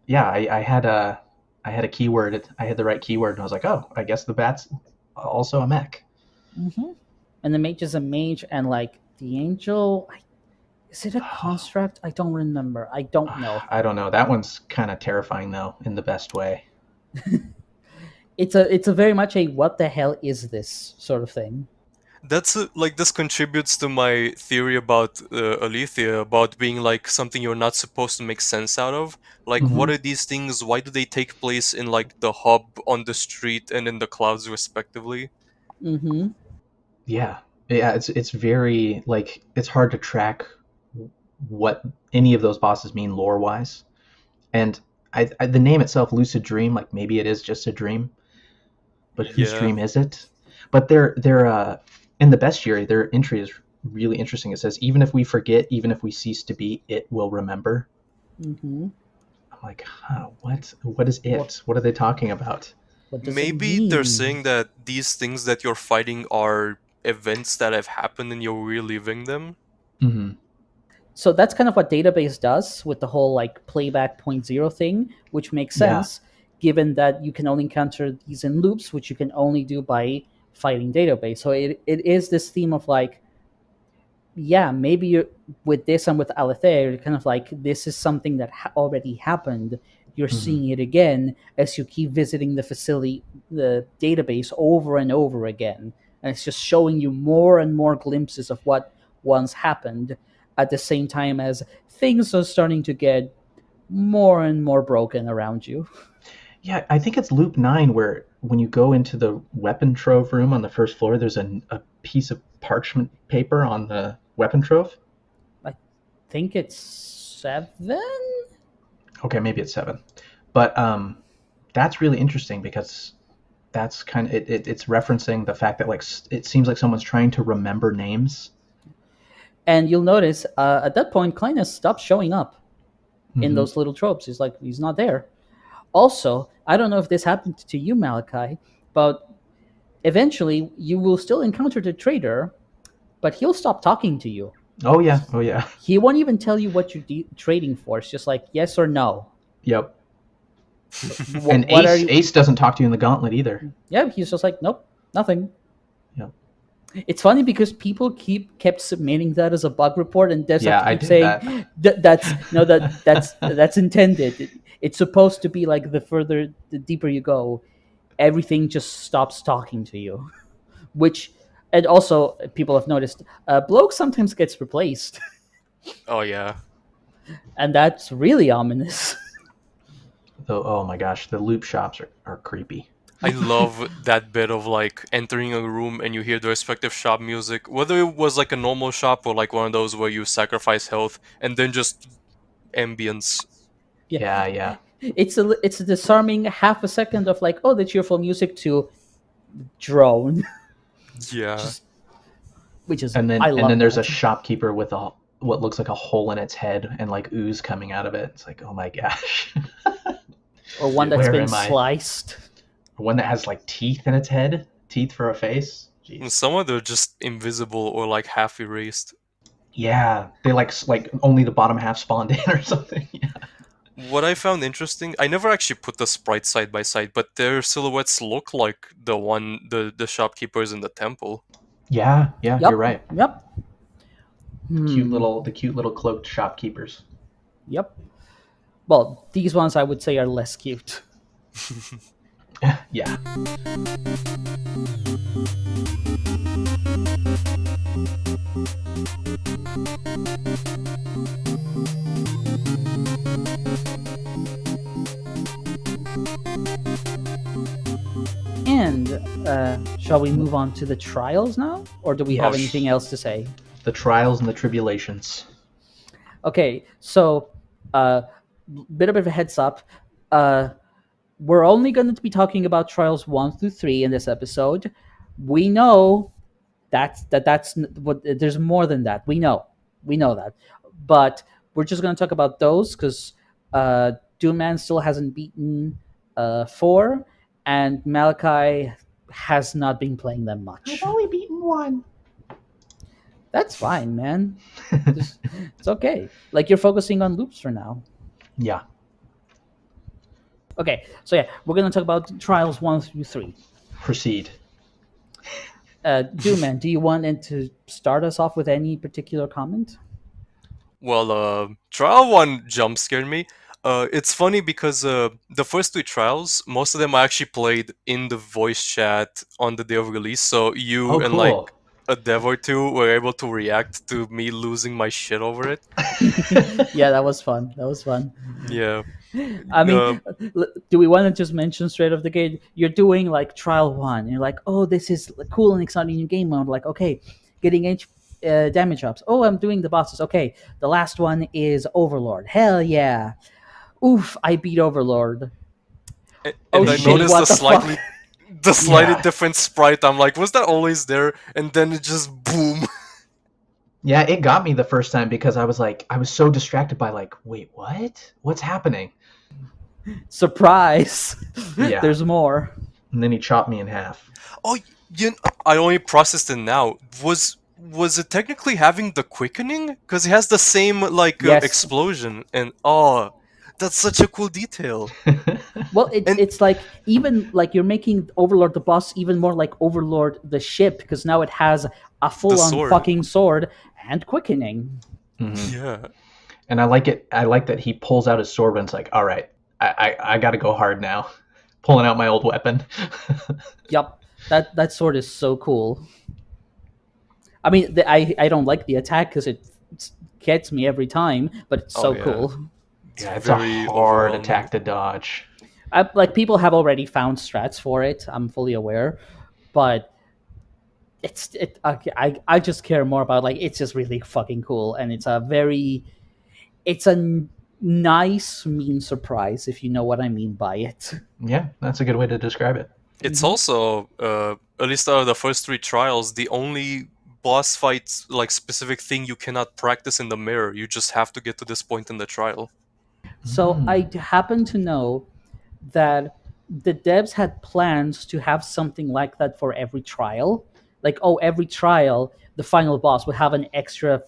yeah, I had a keyword. I had the right keyword, and I was like, oh, I guess the bat's also a mech. Mm-hmm. And the mage is a mage, and like the angel, is it a construct? I don't remember. I don't know. I don't know. That one's kind of terrifying though, in the best way. It's a very much a what the hell is this sort of thing. that's like this contributes to my theory about Alethea about being like something you're not supposed to make sense out of. Like, what Hmm. are these things? Why do they take place in like the hub, on the street, and in the clouds, respectively? Mm-hmm. Yeah, yeah. It's very like it's hard to track what any of those bosses mean lore wise, and the name itself, Lucid Dream, like maybe it is just a dream, but whose Yeah. dream is it? But they're in the bestiary, their entry is really interesting. It says, even if we forget, even if we cease to be, it will remember. Mm-hmm. I'm like, huh, what is What it? What are they talking about? what does it Maybe they're mean? saying that these things that you're fighting are events that have happened and you're reliving them. Hmm. So that's kind of what database does with the whole like playback point zero thing, which makes Yeah. sense given that you can only encounter these in loops, which you can only do by fighting database. So it is this theme of like, yeah, maybe you're with this and with Alethea, you're kind of like, this is something that already happened. You're Hmm. seeing it again as you keep visiting the facility, the database over and over again. And it's just showing you more and more glimpses of what once happened at the same time as things are starting to get more and more broken around you. Yeah, I think it's loop 9 where when you go into the weapon trove room on the first floor, there's a piece of parchment paper on the weapon trove. I think it's 7. Okay, maybe it's 7, but that's really interesting because that's kind of it's referencing the fact that like it seems like someone's trying to remember names. And you'll notice at that point, Clinus stops showing up in those little tropes. He's not there. Also, I don't know if this happened to you, Malachi, but eventually you will still encounter the trader, but he'll stop talking to you. Oh yeah. He won't even tell you what you're trading for. It's just like yes or no. Yep. And Ace doesn't talk to you in the gauntlet either. Yeah, he's just like, nope, nothing. Yep. It's funny because people kept submitting that as a bug report, and devs have to keep saying that's intended. It's supposed to be like the deeper you go, everything just stops talking to you. And also people have noticed, Bloke sometimes gets replaced. Oh yeah. And that's really ominous. Oh my gosh, the loop shops are creepy. I love that bit of like entering a room and you hear the respective shop music, whether it was like a normal shop or like one of those where you sacrifice health, and then just ambience. Yeah. It's a disarming half a second of like, oh, the cheerful music to drone. Yeah. And then there's a shopkeeper with what looks like a hole in its head and like ooze coming out of it. It's like, oh my gosh. Or one that's been sliced. Or one that has like teeth in its head, teeth for a face. Jeez. Some of them are just invisible or like half erased. Yeah, they like only the bottom half spawned in or something. Yeah. What I found interesting, I never actually put the sprites side by side, but their silhouettes look like the shopkeepers in the temple. Yeah, Yep. You're right. Yep. The cute little cloaked shopkeepers. Yep. Well, these ones I would say are less cute. Yeah. And shall we move on to the trials now? Or do we have anything else to say? The trials and the tribulations. Okay, so bit of a heads up. We're only going to be talking about trials 1 through 3 in this episode. We know that's what there's more than that. We know that, but we're just going to talk about those because Doomman still hasn't beaten 4, and Malachi has not been playing them much. I've only beaten 1. That's fine, man. It's okay. Like you're focusing on loops for now. Yeah. Okay, so yeah, we're going to talk about trials 1 through 3. Proceed. Doomman, do you want to start us off with any particular comment? Well, trial 1 jump scared me. It's funny because the first 2 trials, most of them I actually played in the voice chat on the day of release, so you and like a dev or 2 were able to react to me losing my shit over it. Yeah, that was fun. Yeah. I mean, do we want to just mention straight off the gate, you're doing like trial 1, and you're like, oh, this is cool and exciting new game mode. Like, okay, getting damage ups. Oh, I'm doing the bosses. Okay, the last one is Overlord. Hell yeah. Oof, I beat Overlord. And I noticed the slightly different sprite. I'm like, was that always there? And then it just boom. Yeah, it got me the first time because I was so distracted by like, wait, what? What's happening? Surprise! Yeah. There's more. And then he chopped me in half. Oh, I only processed it now. Was it technically having the quickening? Because it has the same Yes. explosion, and that's such a cool detail. Well, it's like even like you're making Overlord the boss even more like Overlord the ship because now it has a full-on fucking sword and quickening. Mm-hmm. Yeah. And I like it. I like that he pulls out his sword and it's like, all right, I got to go hard now. Pulling out my old weapon. Yep, that sword is so cool. I mean, I don't like the attack because it gets me every time, but it's so cool. Yeah, it's a hard attack to dodge. Like people have already found strats for it. I'm fully aware, but I just care more about like it's just really fucking cool, and it's a nice mean surprise if you know what I mean by it. Yeah, that's a good way to describe it. It's Mm-hmm. also, at least out of the first three trials, the only boss fight like specific thing you cannot practice in the mirror. You just have to get to this point in the trial. So I Mm. happen to know that the devs had plans to have something like that for every trial. Like, oh, every trial, the final boss would have an extra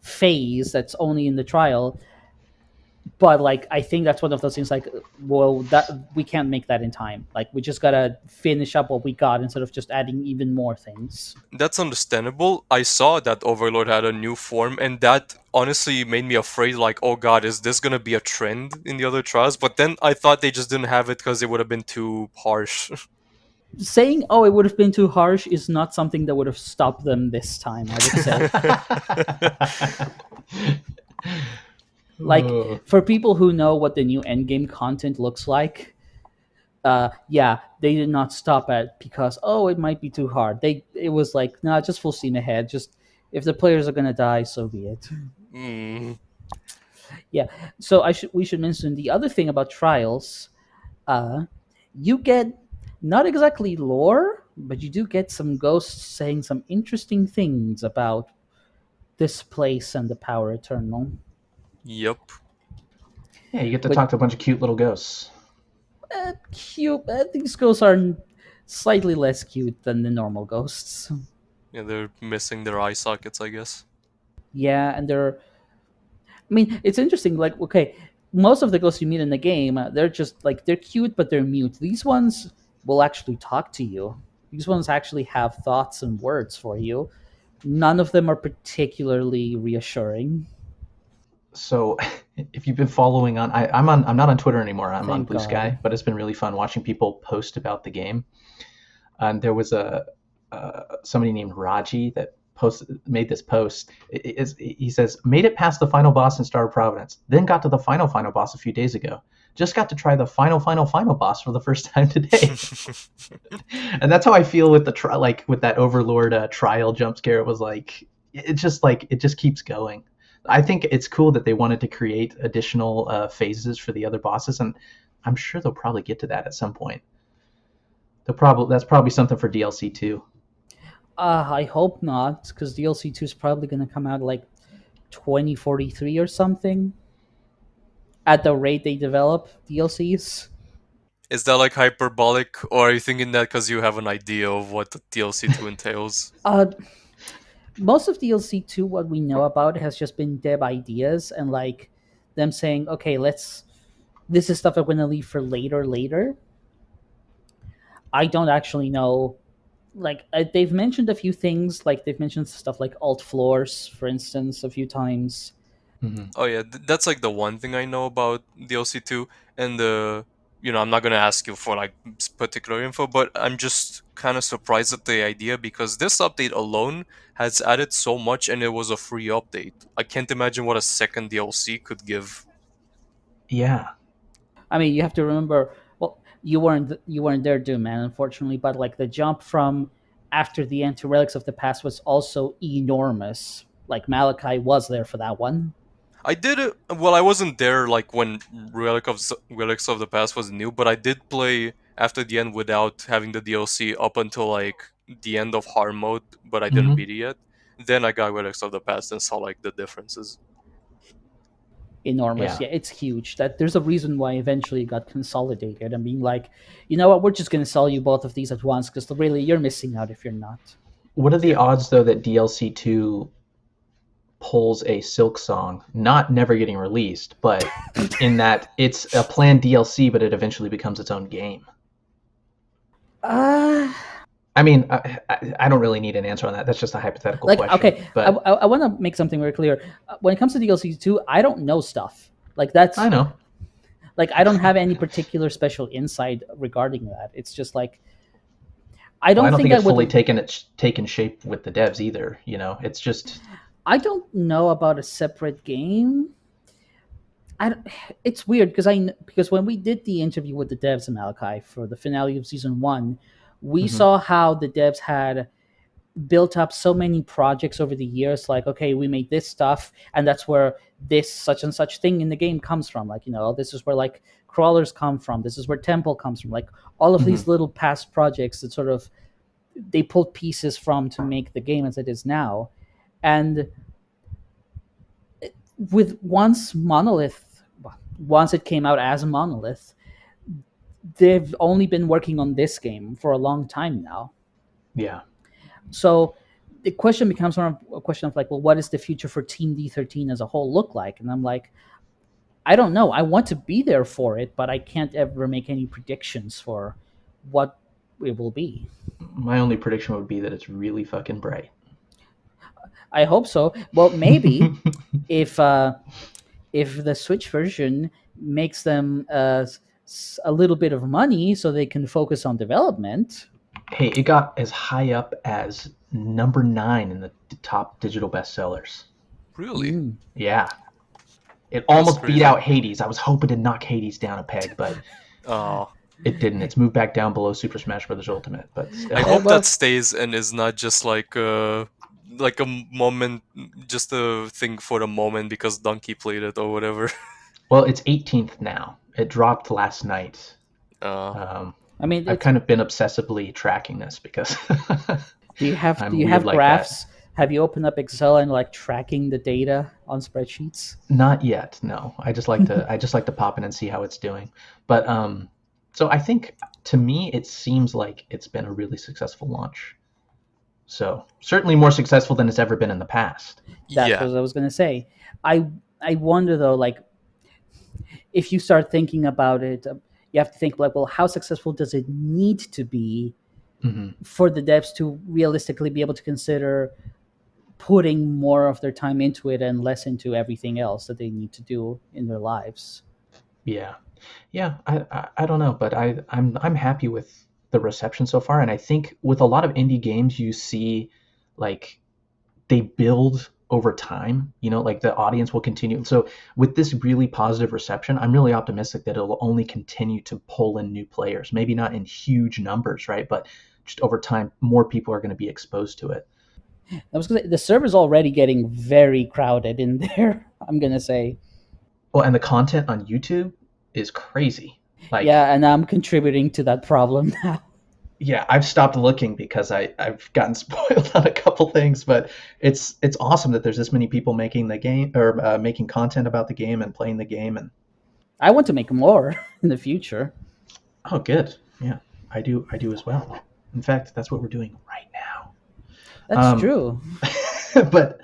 phase that's only in the trial. But like, I think that's one of those things. Like, well, that we can't make that in time. Like, we just gotta finish up what we got instead of just adding even more things. That's understandable. I saw that Overlord had a new form, and that honestly made me afraid. Like, oh god, is this gonna be a trend in the other trials? But then I thought they just didn't have it because it would have been too harsh. Saying, "Oh, it would have been too harsh," is not something that would have stopped them this time. I would say. Like Oh. for people who know what the new endgame content looks like, yeah, they did not stop at because oh it might be too hard. It was like no, just full steam ahead. Just if the players are gonna die, so be it. Mm, Yeah. So we should mention the other thing about trials. Uh, you get not exactly lore, but you do get some ghosts saying some interesting things about this place and the power eternal. yep. Yeah, you get to But talk to a bunch of cute little ghosts. cute. These ghosts are slightly less cute than the normal ghosts. Yeah, they're missing their eye sockets, I guess. Yeah, and they're. I mean, it's interesting. Like, okay, most of the ghosts you meet in the game, they're just like they're cute, but they're mute. These ones will actually talk to you. These ones actually have thoughts and words for you. None of them are particularly reassuring. So if you've been following on, I'm not on Twitter anymore. I'm on Thank Blue Sky, God. but it's been really fun watching people post about the game. And there was a somebody named Raji that made this post. He says made it past the final boss in Star of Providence, then got to the final boss a few days ago. Just got to try the final boss for the first time today. And that's how I feel with the like with that Overlord trial jump scare. It was like it just keeps going. I think it's cool that they wanted to create additional phases for the other bosses, and I'm sure they'll probably get to that at some point. That's probably something for DLC too. I hope not, because DLC 2 is probably going to come out like 2043 or something at the rate they develop DLCs. Is that like hyperbolic, or are you thinking that because you have an idea of what the DLC 2 entails? Uh, Most of DLC 2, what we know about has just been dev ideas and like them saying, okay, this is stuff I'm going to leave for later. I don't actually know. Like, they've mentioned a few things, like, they've mentioned stuff like alt floors, for instance, a few times. Mm-hmm. Oh yeah, that's like the one thing I know about DLC 2, and I'm not gonna ask you for like particular info, but I'm just kind of surprised at the idea because this update alone has added so much, and it was a free update. I can't imagine what a second DLC could give. Yeah. I mean, you have to remember, well, you weren't there, Doom Man, unfortunately, but like the jump from after the end to Relics of the Past was also enormous. Like Malachi was there for that one. I did it. Well, I wasn't there like when Relics of the Past was new, but I did play after the end without having the DLC up until like the end of hard mode, but I didn't Mm-hmm. beat it yet. Then I got Relics of the Past and saw like the differences. Enormous. Yeah. Yeah, it's huge. That there's a reason why eventually it got consolidated and being like, you know what, we're just gonna sell you both of these at once because really you're missing out if you're not. What are the Yeah. odds though that DLC two pulls a Silk Song, not never getting released, but in that it's a planned DLC, but it eventually becomes its own game? Uh I mean, I don't really need an answer on that. That's just a hypothetical like question. okay, But I want to make something very clear. When it comes to DLC 2, I don't know stuff. Like that's I know. like I don't have any particular special insight regarding that. It's just like I Well, I don't don't think think I it's fully would. taken shape with the devs either. It's just I don't know about a separate game. It's weird because when we did the interview with the devs in Malachi for the finale of season 1, we Mm-hmm. saw how the devs had built up so many projects over the years. Like, okay, we made this stuff, and that's where this such and such thing in the game comes from. Like, this is where like crawlers come from. This is where temple comes from. Like all of Mm-hmm. these little past projects that sort of they pulled pieces from to make the game as it is now. And with once it came out as a monolith, they've only been working on this game for a long time now. Yeah. So the question becomes a question of like, well, what is the future for Team D13 as a whole look like? And I'm like, I don't know. I want to be there for it, but I can't ever make any predictions for what it will be. My only prediction would be that it's really fucking bright. I hope so. Well, maybe if the Switch version makes them a little bit of money so they can focus on development. Hey, it got as high up as number 9 in the top digital bestsellers. Really? Yeah. It That's almost beat crazy. out Hades. I was hoping to knock Hades down a peg, but Oh, it didn't. It's moved back down below Super Smash Bros. Ultimate, but still. I hope Well, that stays and is not just like a moment, just a thing for the moment because Donkey played it or whatever. Well, it's 18th now. It dropped last night. Uh, I mean, I've kind of been obsessively tracking this because do you have I'm weird like graphs? Have you opened up Excel and like tracking the data on spreadsheets? Not yet, no. I just like to pop in and see how it's doing. But so I think to me it seems like it's been a really successful launch. So certainly more successful than it's ever been in the past. That's yeah. what I was gonna say. I wonder though, like if you start thinking about it, you have to think like, well, how successful does it need to be Hmm. for the devs to realistically be able to consider putting more of their time into it and less into everything else that they need to do in their lives. Yeah, yeah. I don't know, but I'm happy with the reception so far, and I think with a lot of indie games, you see like they build over time, like the audience will continue. So with this really positive reception, I'm really optimistic that it'll only continue to pull in new players, maybe not in huge numbers, right, but just over time more people are going to be exposed to it. I was gonna say, the server's already getting very crowded in there. I'm gonna say, Well, and the content on YouTube is crazy. Like, yeah, and I'm contributing to that problem now. yeah, I've stopped looking because I've gotten spoiled on a couple things, but it's awesome that there's this many people making the game or making content about the game and playing the game. And I want to make more in the future. oh, good. Yeah, I do as well. In fact, that's what we're doing right now. That's true. But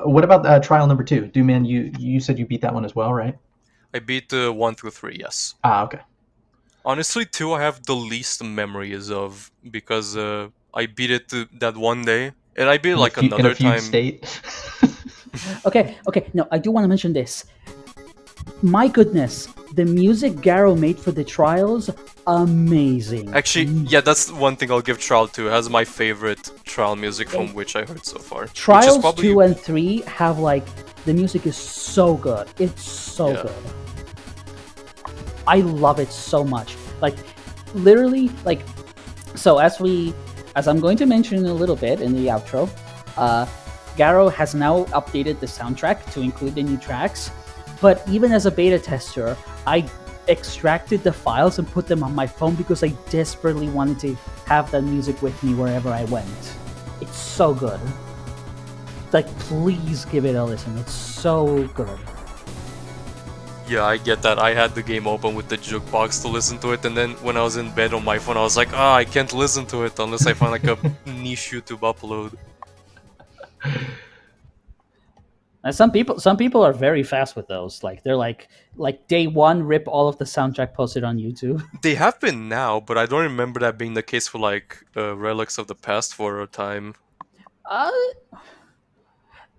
what about trial number 2? Do man, you said you beat that one as well, right? I beat 1 through 3, yes. Ah, okay. Honestly, 2 I have the least memories of because I beat it that one day, and I beat it like In a another fugue time. state. Okay. No, I do want to mention this. My goodness, the music Garo made for the trials, amazing. Actually, yeah, that's one thing I'll give Trial 2. It has my favorite Trial music from which I heard so far. Trials probably... 2 and 3 have like the music is so good. It's so good. I love it so much. Like literally like so as I'm going to mention in a little bit in the outro, Garo has now updated the soundtrack to include the new tracks. But even as a beta tester, I extracted the files and put them on my phone because I desperately wanted to have that music with me wherever I went. It's so good. Like, please give it a listen. It's so good. Yeah, I get that. I had the game open with the jukebox to listen to it, and then when I was in bed on my phone, I was like, I can't listen to it unless I find like a niche YouTube upload. And some people are very fast with those. Like they're like day one, rip all of the soundtrack posted on YouTube. They have been now, but I don't remember that being the case for like Relics of the Past for a time.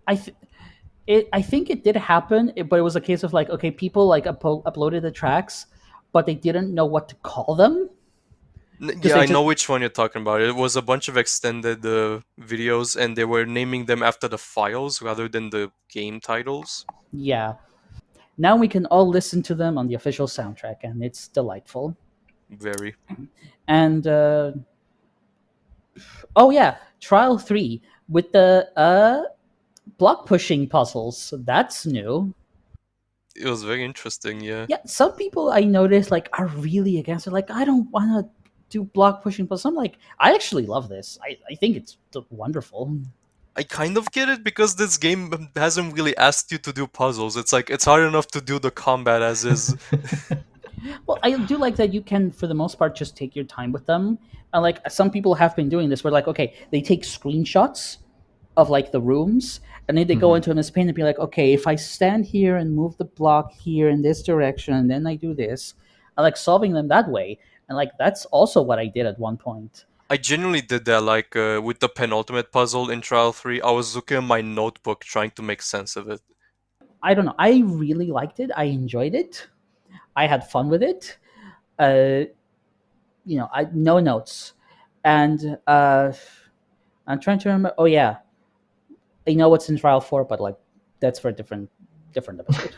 I think it did happen, but it was a case of like, okay, people like uploaded the tracks, but they didn't know what to call them. Yeah, I know which one you're talking about. It was a bunch of extended videos, and they were naming them after the files rather than the game titles. Yeah, Now we can all listen to them on the official soundtrack, and it's delightful. Very. And oh yeah, Trial 3 with the block pushing puzzles. That's new. It was very interesting, yeah. Yeah, some people I noticed like are really against it. Like, I don't want to do block pushing puzzles. I'm like, I actually love this. I think it's wonderful. I kind of get it because this game hasn't really asked you to do puzzles. It's like it's hard enough to do the combat as is. Well, I do like that you can, for the most part, just take your time with them. And like some people have been doing this, where like, okay, they take screenshots of like the rooms, and then they go Mhm. into MS Paint and be like, okay, if I stand here and move the block here in this direction, and then I do this, I like solving them that way. And like that's also what I did at one point. I genuinely did that, like with the penultimate puzzle in Trial 3. I was looking at my notebook trying to make sense of it. I don't know. I really liked it. I enjoyed it. I had fun with it. Uh, I no notes, and I'm trying to remember. Oh yeah, I know what's in Trial 4, but like that's for a different episode.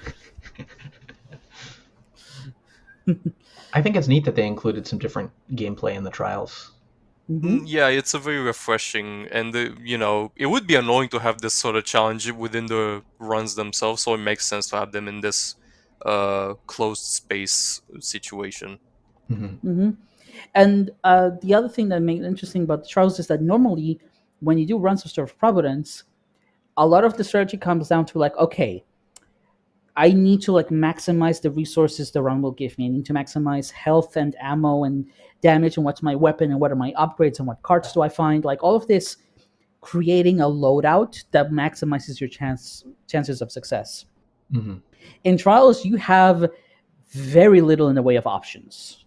I think it's neat that they included some different gameplay in the trials. Yeah, it's a very refreshing, and it would be annoying to have this sort of challenge within the runs themselves. So it makes sense to have them in this closed space situation. Hmm. And the other thing that makes it interesting about the trials is that normally when you do runs of Star of Providence, a lot of the strategy comes down to like, okay, I need to like maximize the resources the run will give me. I need to maximize health and ammo and damage and what's my weapon and what are my upgrades and what cards do I find. Like all of this, creating a loadout that maximizes your chances of success. Hmm. In trials, you have very little in the way of options.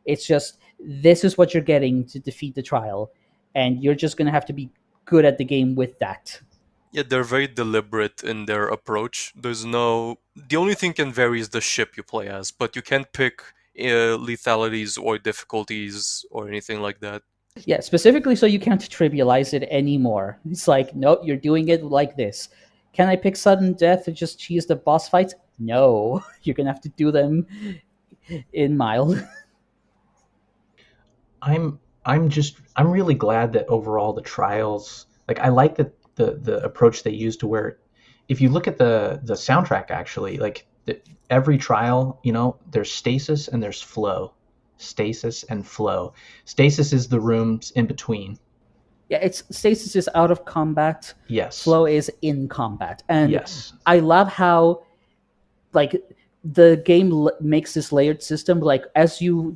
It's just this is what you're getting to defeat the trial, and you're just going to have to be good at the game with that. Yeah, they're very deliberate in their approach. The only thing can vary is the ship you play as, but you can't pick lethalities or difficulties or anything like that. Yeah, specifically so you can't trivialize it anymore. It's like, nope, you're doing it like this. Can I pick sudden death to just cheese the boss fights? No, you're gonna have to do them in mild. I'm really glad that overall the trials, like I like the approach they use to where if you look at the soundtrack actually, like every trial, there's stasis and there's flow. Stasis and flow. Stasis is the rooms in between. Yeah, it's stasis is out of combat. Yes. Flow is in combat, and Yes. I love how like the game makes this layered system. Like as you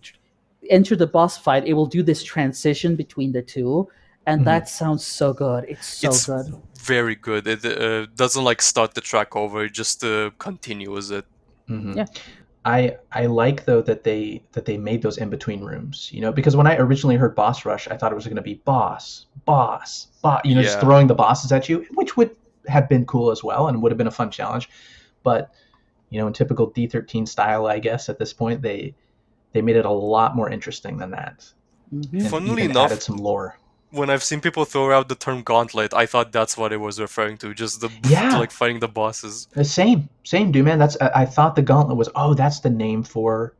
enter the boss fight, it will do this transition between the two, and Mhm. that sounds so good. It's so It's good. very good. It doesn't like start the track over; it just continues it. Mhm. Yeah. I like though that they made those in between rooms, because when I originally heard boss rush, I thought it was going to be boss, just Yeah, throwing the bosses at you, which would have been cool as well and would have been a fun challenge. But in typical D13 style, I guess at this point they made it a lot more interesting than that, Hmm. and funnily even added enough, some lore. when I've seen people throw out the term gauntlet, I thought that's what it was referring to, just the Yeah, like fighting the bosses. the same dude, man. I thought the gauntlet was, oh, that's the name for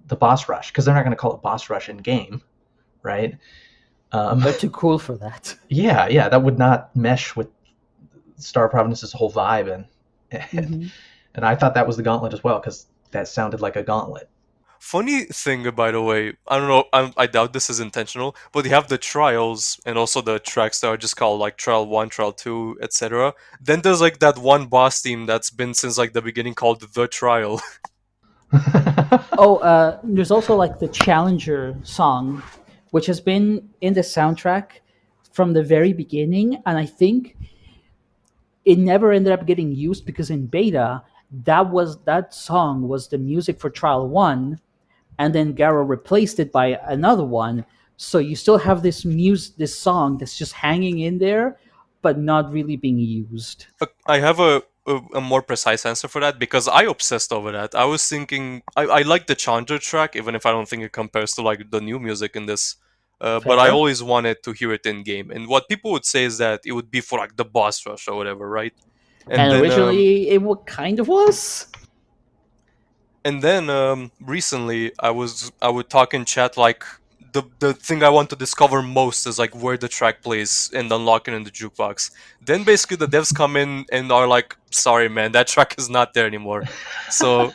the boss rush, because they're not going to call it boss rush in game, right? They're too cool for that. Yeah, that would not mesh with Star Providence's whole vibe, and Hmm. and I thought that was the gauntlet as well because that sounded like a gauntlet. Funny thing, by the way, I don't know, I doubt this is intentional, but you have the trials and also the tracks that are just called like Trial 1, Trial 2, etc. Then there's like that one boss theme that's been since like the beginning called The Trial. Oh, there's also like the Challenger song, which has been in the soundtrack from the very beginning, and I think it never ended up getting used because in beta, that song was the music for Trial 1, and then Garo replaced it by another one. So you still have this song that's just hanging in there, but not really being used. I have a more precise answer for that because I obsessed over that. I was thinking I like the Challenger track, even if I don't think it compares to like the new music in this. But I Fair. always wanted to hear it in game. And what people would say is that it would be for like the boss rush or whatever, right? And And then originally it kind of was. And then recently, I would talk in chat like the thing I want to discover most is like where the track plays and unlock it in the jukebox. Then basically the devs come in and are like, "Sorry, man, that track is not there anymore." So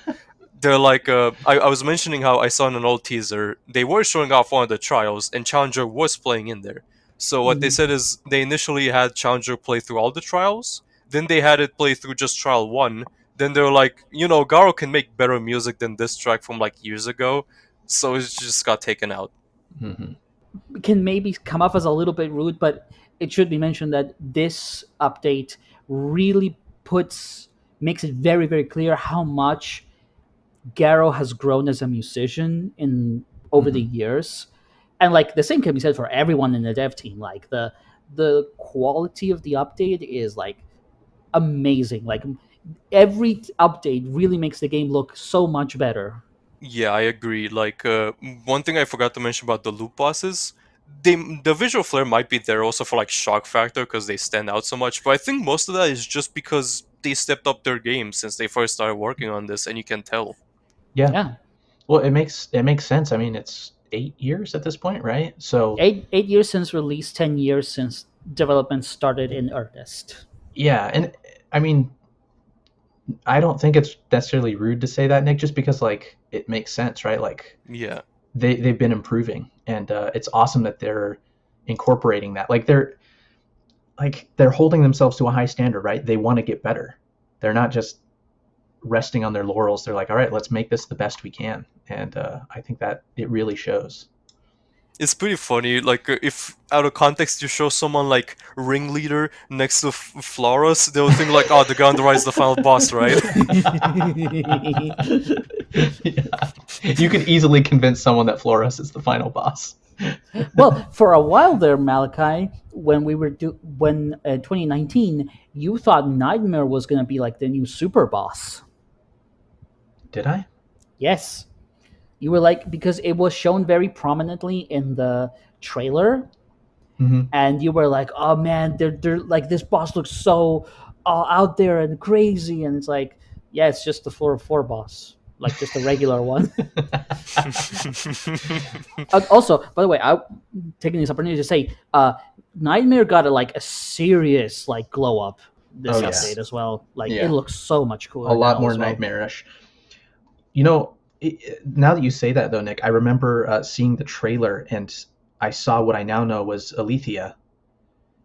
they're like, I was mentioning how I saw in an old teaser they were showing off one of the trials and Challenger was playing in there. So what they said is they initially had Challenger play through all the trials, then they had it play through just trial one. Then they're like, Garo can make better music than this track from like years ago, so it just got taken out. Mm-hmm. Can maybe come off as a little bit rude, but it should be mentioned that this update really makes it very, very clear how much Garo has grown as a musician over the years. And like the same can be said for everyone in the dev team. Like the quality of the update is like amazing. Like every update really makes the game look so much better. Yeah, I agree. Like one thing I forgot to mention about the loop bosses, the visual flair might be there also for like shock factor because they stand out so much, but I think most of that is just because they stepped up their game since they first started working on this, and you can tell. Yeah. Yeah. Well, it makes sense. I mean, it's 8 years at this point, right? So 8 years since release, 10 years since development started in earnest. yeah, and I mean, I don't think it's necessarily rude to say that, Nick, just because like it makes sense, right? Like Yeah. they've been improving, and it's awesome that they're incorporating that. Like they're holding themselves to a high standard, right? They want to get better. They're not just resting on their laurels. They're like, all right, let's make this the best we can, and I think that it really shows. It's pretty funny, like if out of context you show someone like ringleader next to Florus, they'll think like, oh, the guy on the right is the final boss, right? Yeah. You can easily convince someone that Florus is the final boss. Well, for a while there, Malachi, when 2019, you thought Nightmare was going to be like the new super boss. Did I? Yes. You were like, because it was shown very prominently in the trailer, and you were like, oh man, they're like, this boss looks so out there and crazy, and it's like, yeah, it's just the floor 4 boss, like just a regular one. Also, by the way, I'm taking this opportunity to say, Nightmare got a serious like glow up this update as well. Like it looks so much cooler. A lot more as well. nightmarish. You know, now that you say that though, Nick, I remember seeing the trailer and I saw what I now know was Alethea,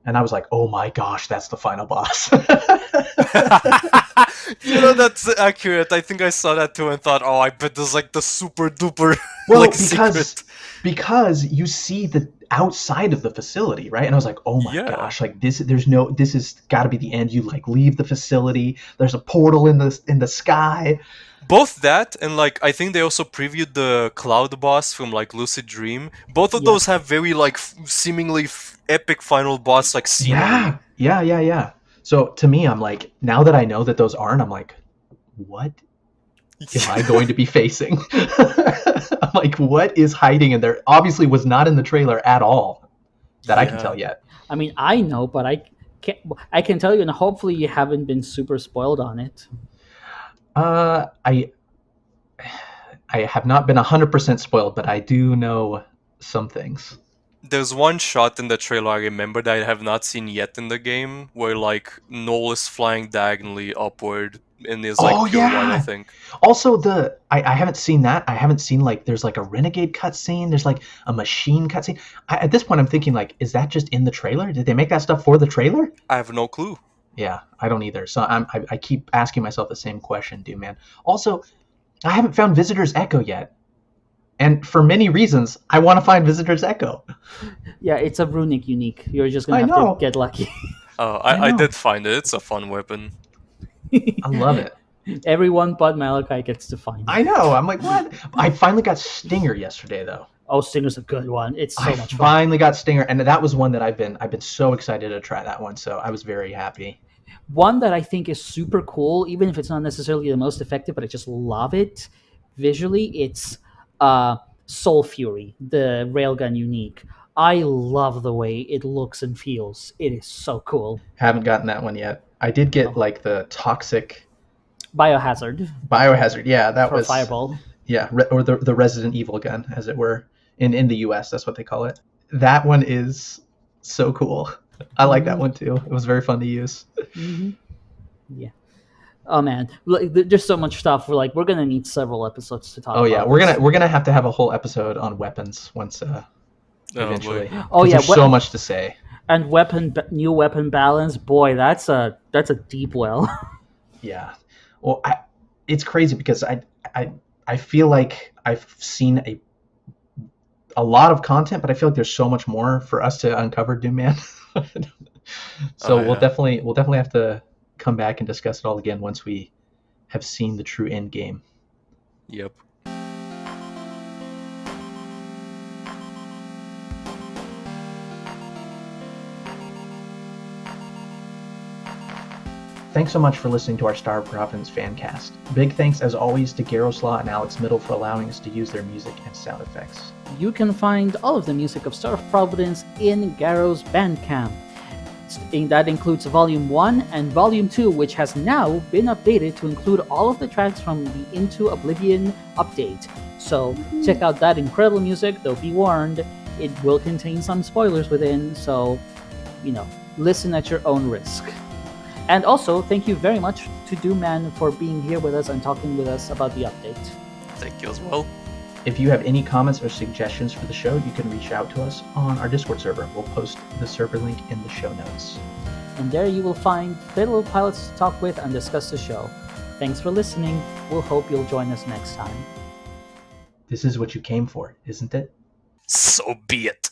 and I was like, oh my gosh, that's the final boss. That's accurate. I think I saw that too and thought, oh, I bet there's like the super duper secret. Because you see the outside of the facility, right? And I was like, oh my gosh, like this is got to be the end. You like leave the facility, there's a portal in the sky. Both that and like I think they also previewed the cloud boss from like Lucid Dream. Both of those have very like seemingly epic final boss like scenery. Yeah. So to me, I'm like, now that I know that those aren't, I'm like, what am I going to be facing? I'm like, what is hiding in there? Obviously was not in the trailer at all that I can tell yet. I mean, I know, but I can tell you, and hopefully you haven't been super spoiled on it. I have not been 100% spoiled, but I do know some things. There's one shot in the trailer I remember that I have not seen yet in the game, where like Noel is flying diagonally upward and is like pure white, I think. Also, I haven't seen that. I haven't seen like there's like a renegade cutscene. There's like a machine cutscene. At this point, I'm thinking like, is that just in the trailer? Did they make that stuff for the trailer? I have no clue. Yeah, I don't either. So I keep asking myself the same question, dude, man. Also, I haven't found Visitor's Echo yet. And for many reasons, I want to find Visitor's Echo. Yeah, it's a runic unique. You're just going to have to get lucky. I did find it. It's a fun weapon. I love it. Everyone but Malachi gets to find it. I know. I'm like, what? I finally got Stinger yesterday, though. Oh, Stinger's a good one. It's so much fun. I finally got Stinger, and that was one that I've been so excited to try that one. So I was very happy. One that I think is super cool, even if it's not necessarily the most effective, but I just love it visually. It's Soul Fury, the railgun unique. I love the way it looks and feels. It is so cool. Haven't gotten that one yet. I did get like the toxic Biohazard, yeah, that for was Fireball. Yeah, or the Resident Evil gun, as it were, in the U.S. That's what they call it. That one is so cool. I like that one too. It was very fun to use. Yeah. Oh man, there's so much stuff. We're gonna need several episodes to talk about. Oh yeah, we're gonna have to have a whole episode on weapons once eventually. Oh yeah, there's so much to say. And new weapon balance. Boy, that's a deep well. Yeah. Well, it's crazy because I feel like I've seen a lot of content, but I feel like there's so much more for us to uncover, Doom Man. So we'll definitely have to come back and discuss it all again once we have seen the true end game. Yep. Thanks so much for listening to our StarProv Fancast. Big thanks, as always, to Garoslaw and AlexMdle for allowing us to use their music and sound effects. You can find all of the music of Star of Providence in Garo's Bandcamp. That includes Volume 1 and Volume 2, which has now been updated to include all of the tracks from the Into Oblivion update. So check out that incredible music, though be warned, it will contain some spoilers within, so, listen at your own risk. And also, thank you very much to Doom Man for being here with us and talking with us about the update. Thank you as well. If you have any comments or suggestions for the show, you can reach out to us on our Discord server. We'll post the server link in the show notes. And there you will find fellow pilots to talk with and discuss the show. Thanks for listening. We'll hope you'll join us next time. This is what you came for, isn't it? So be it.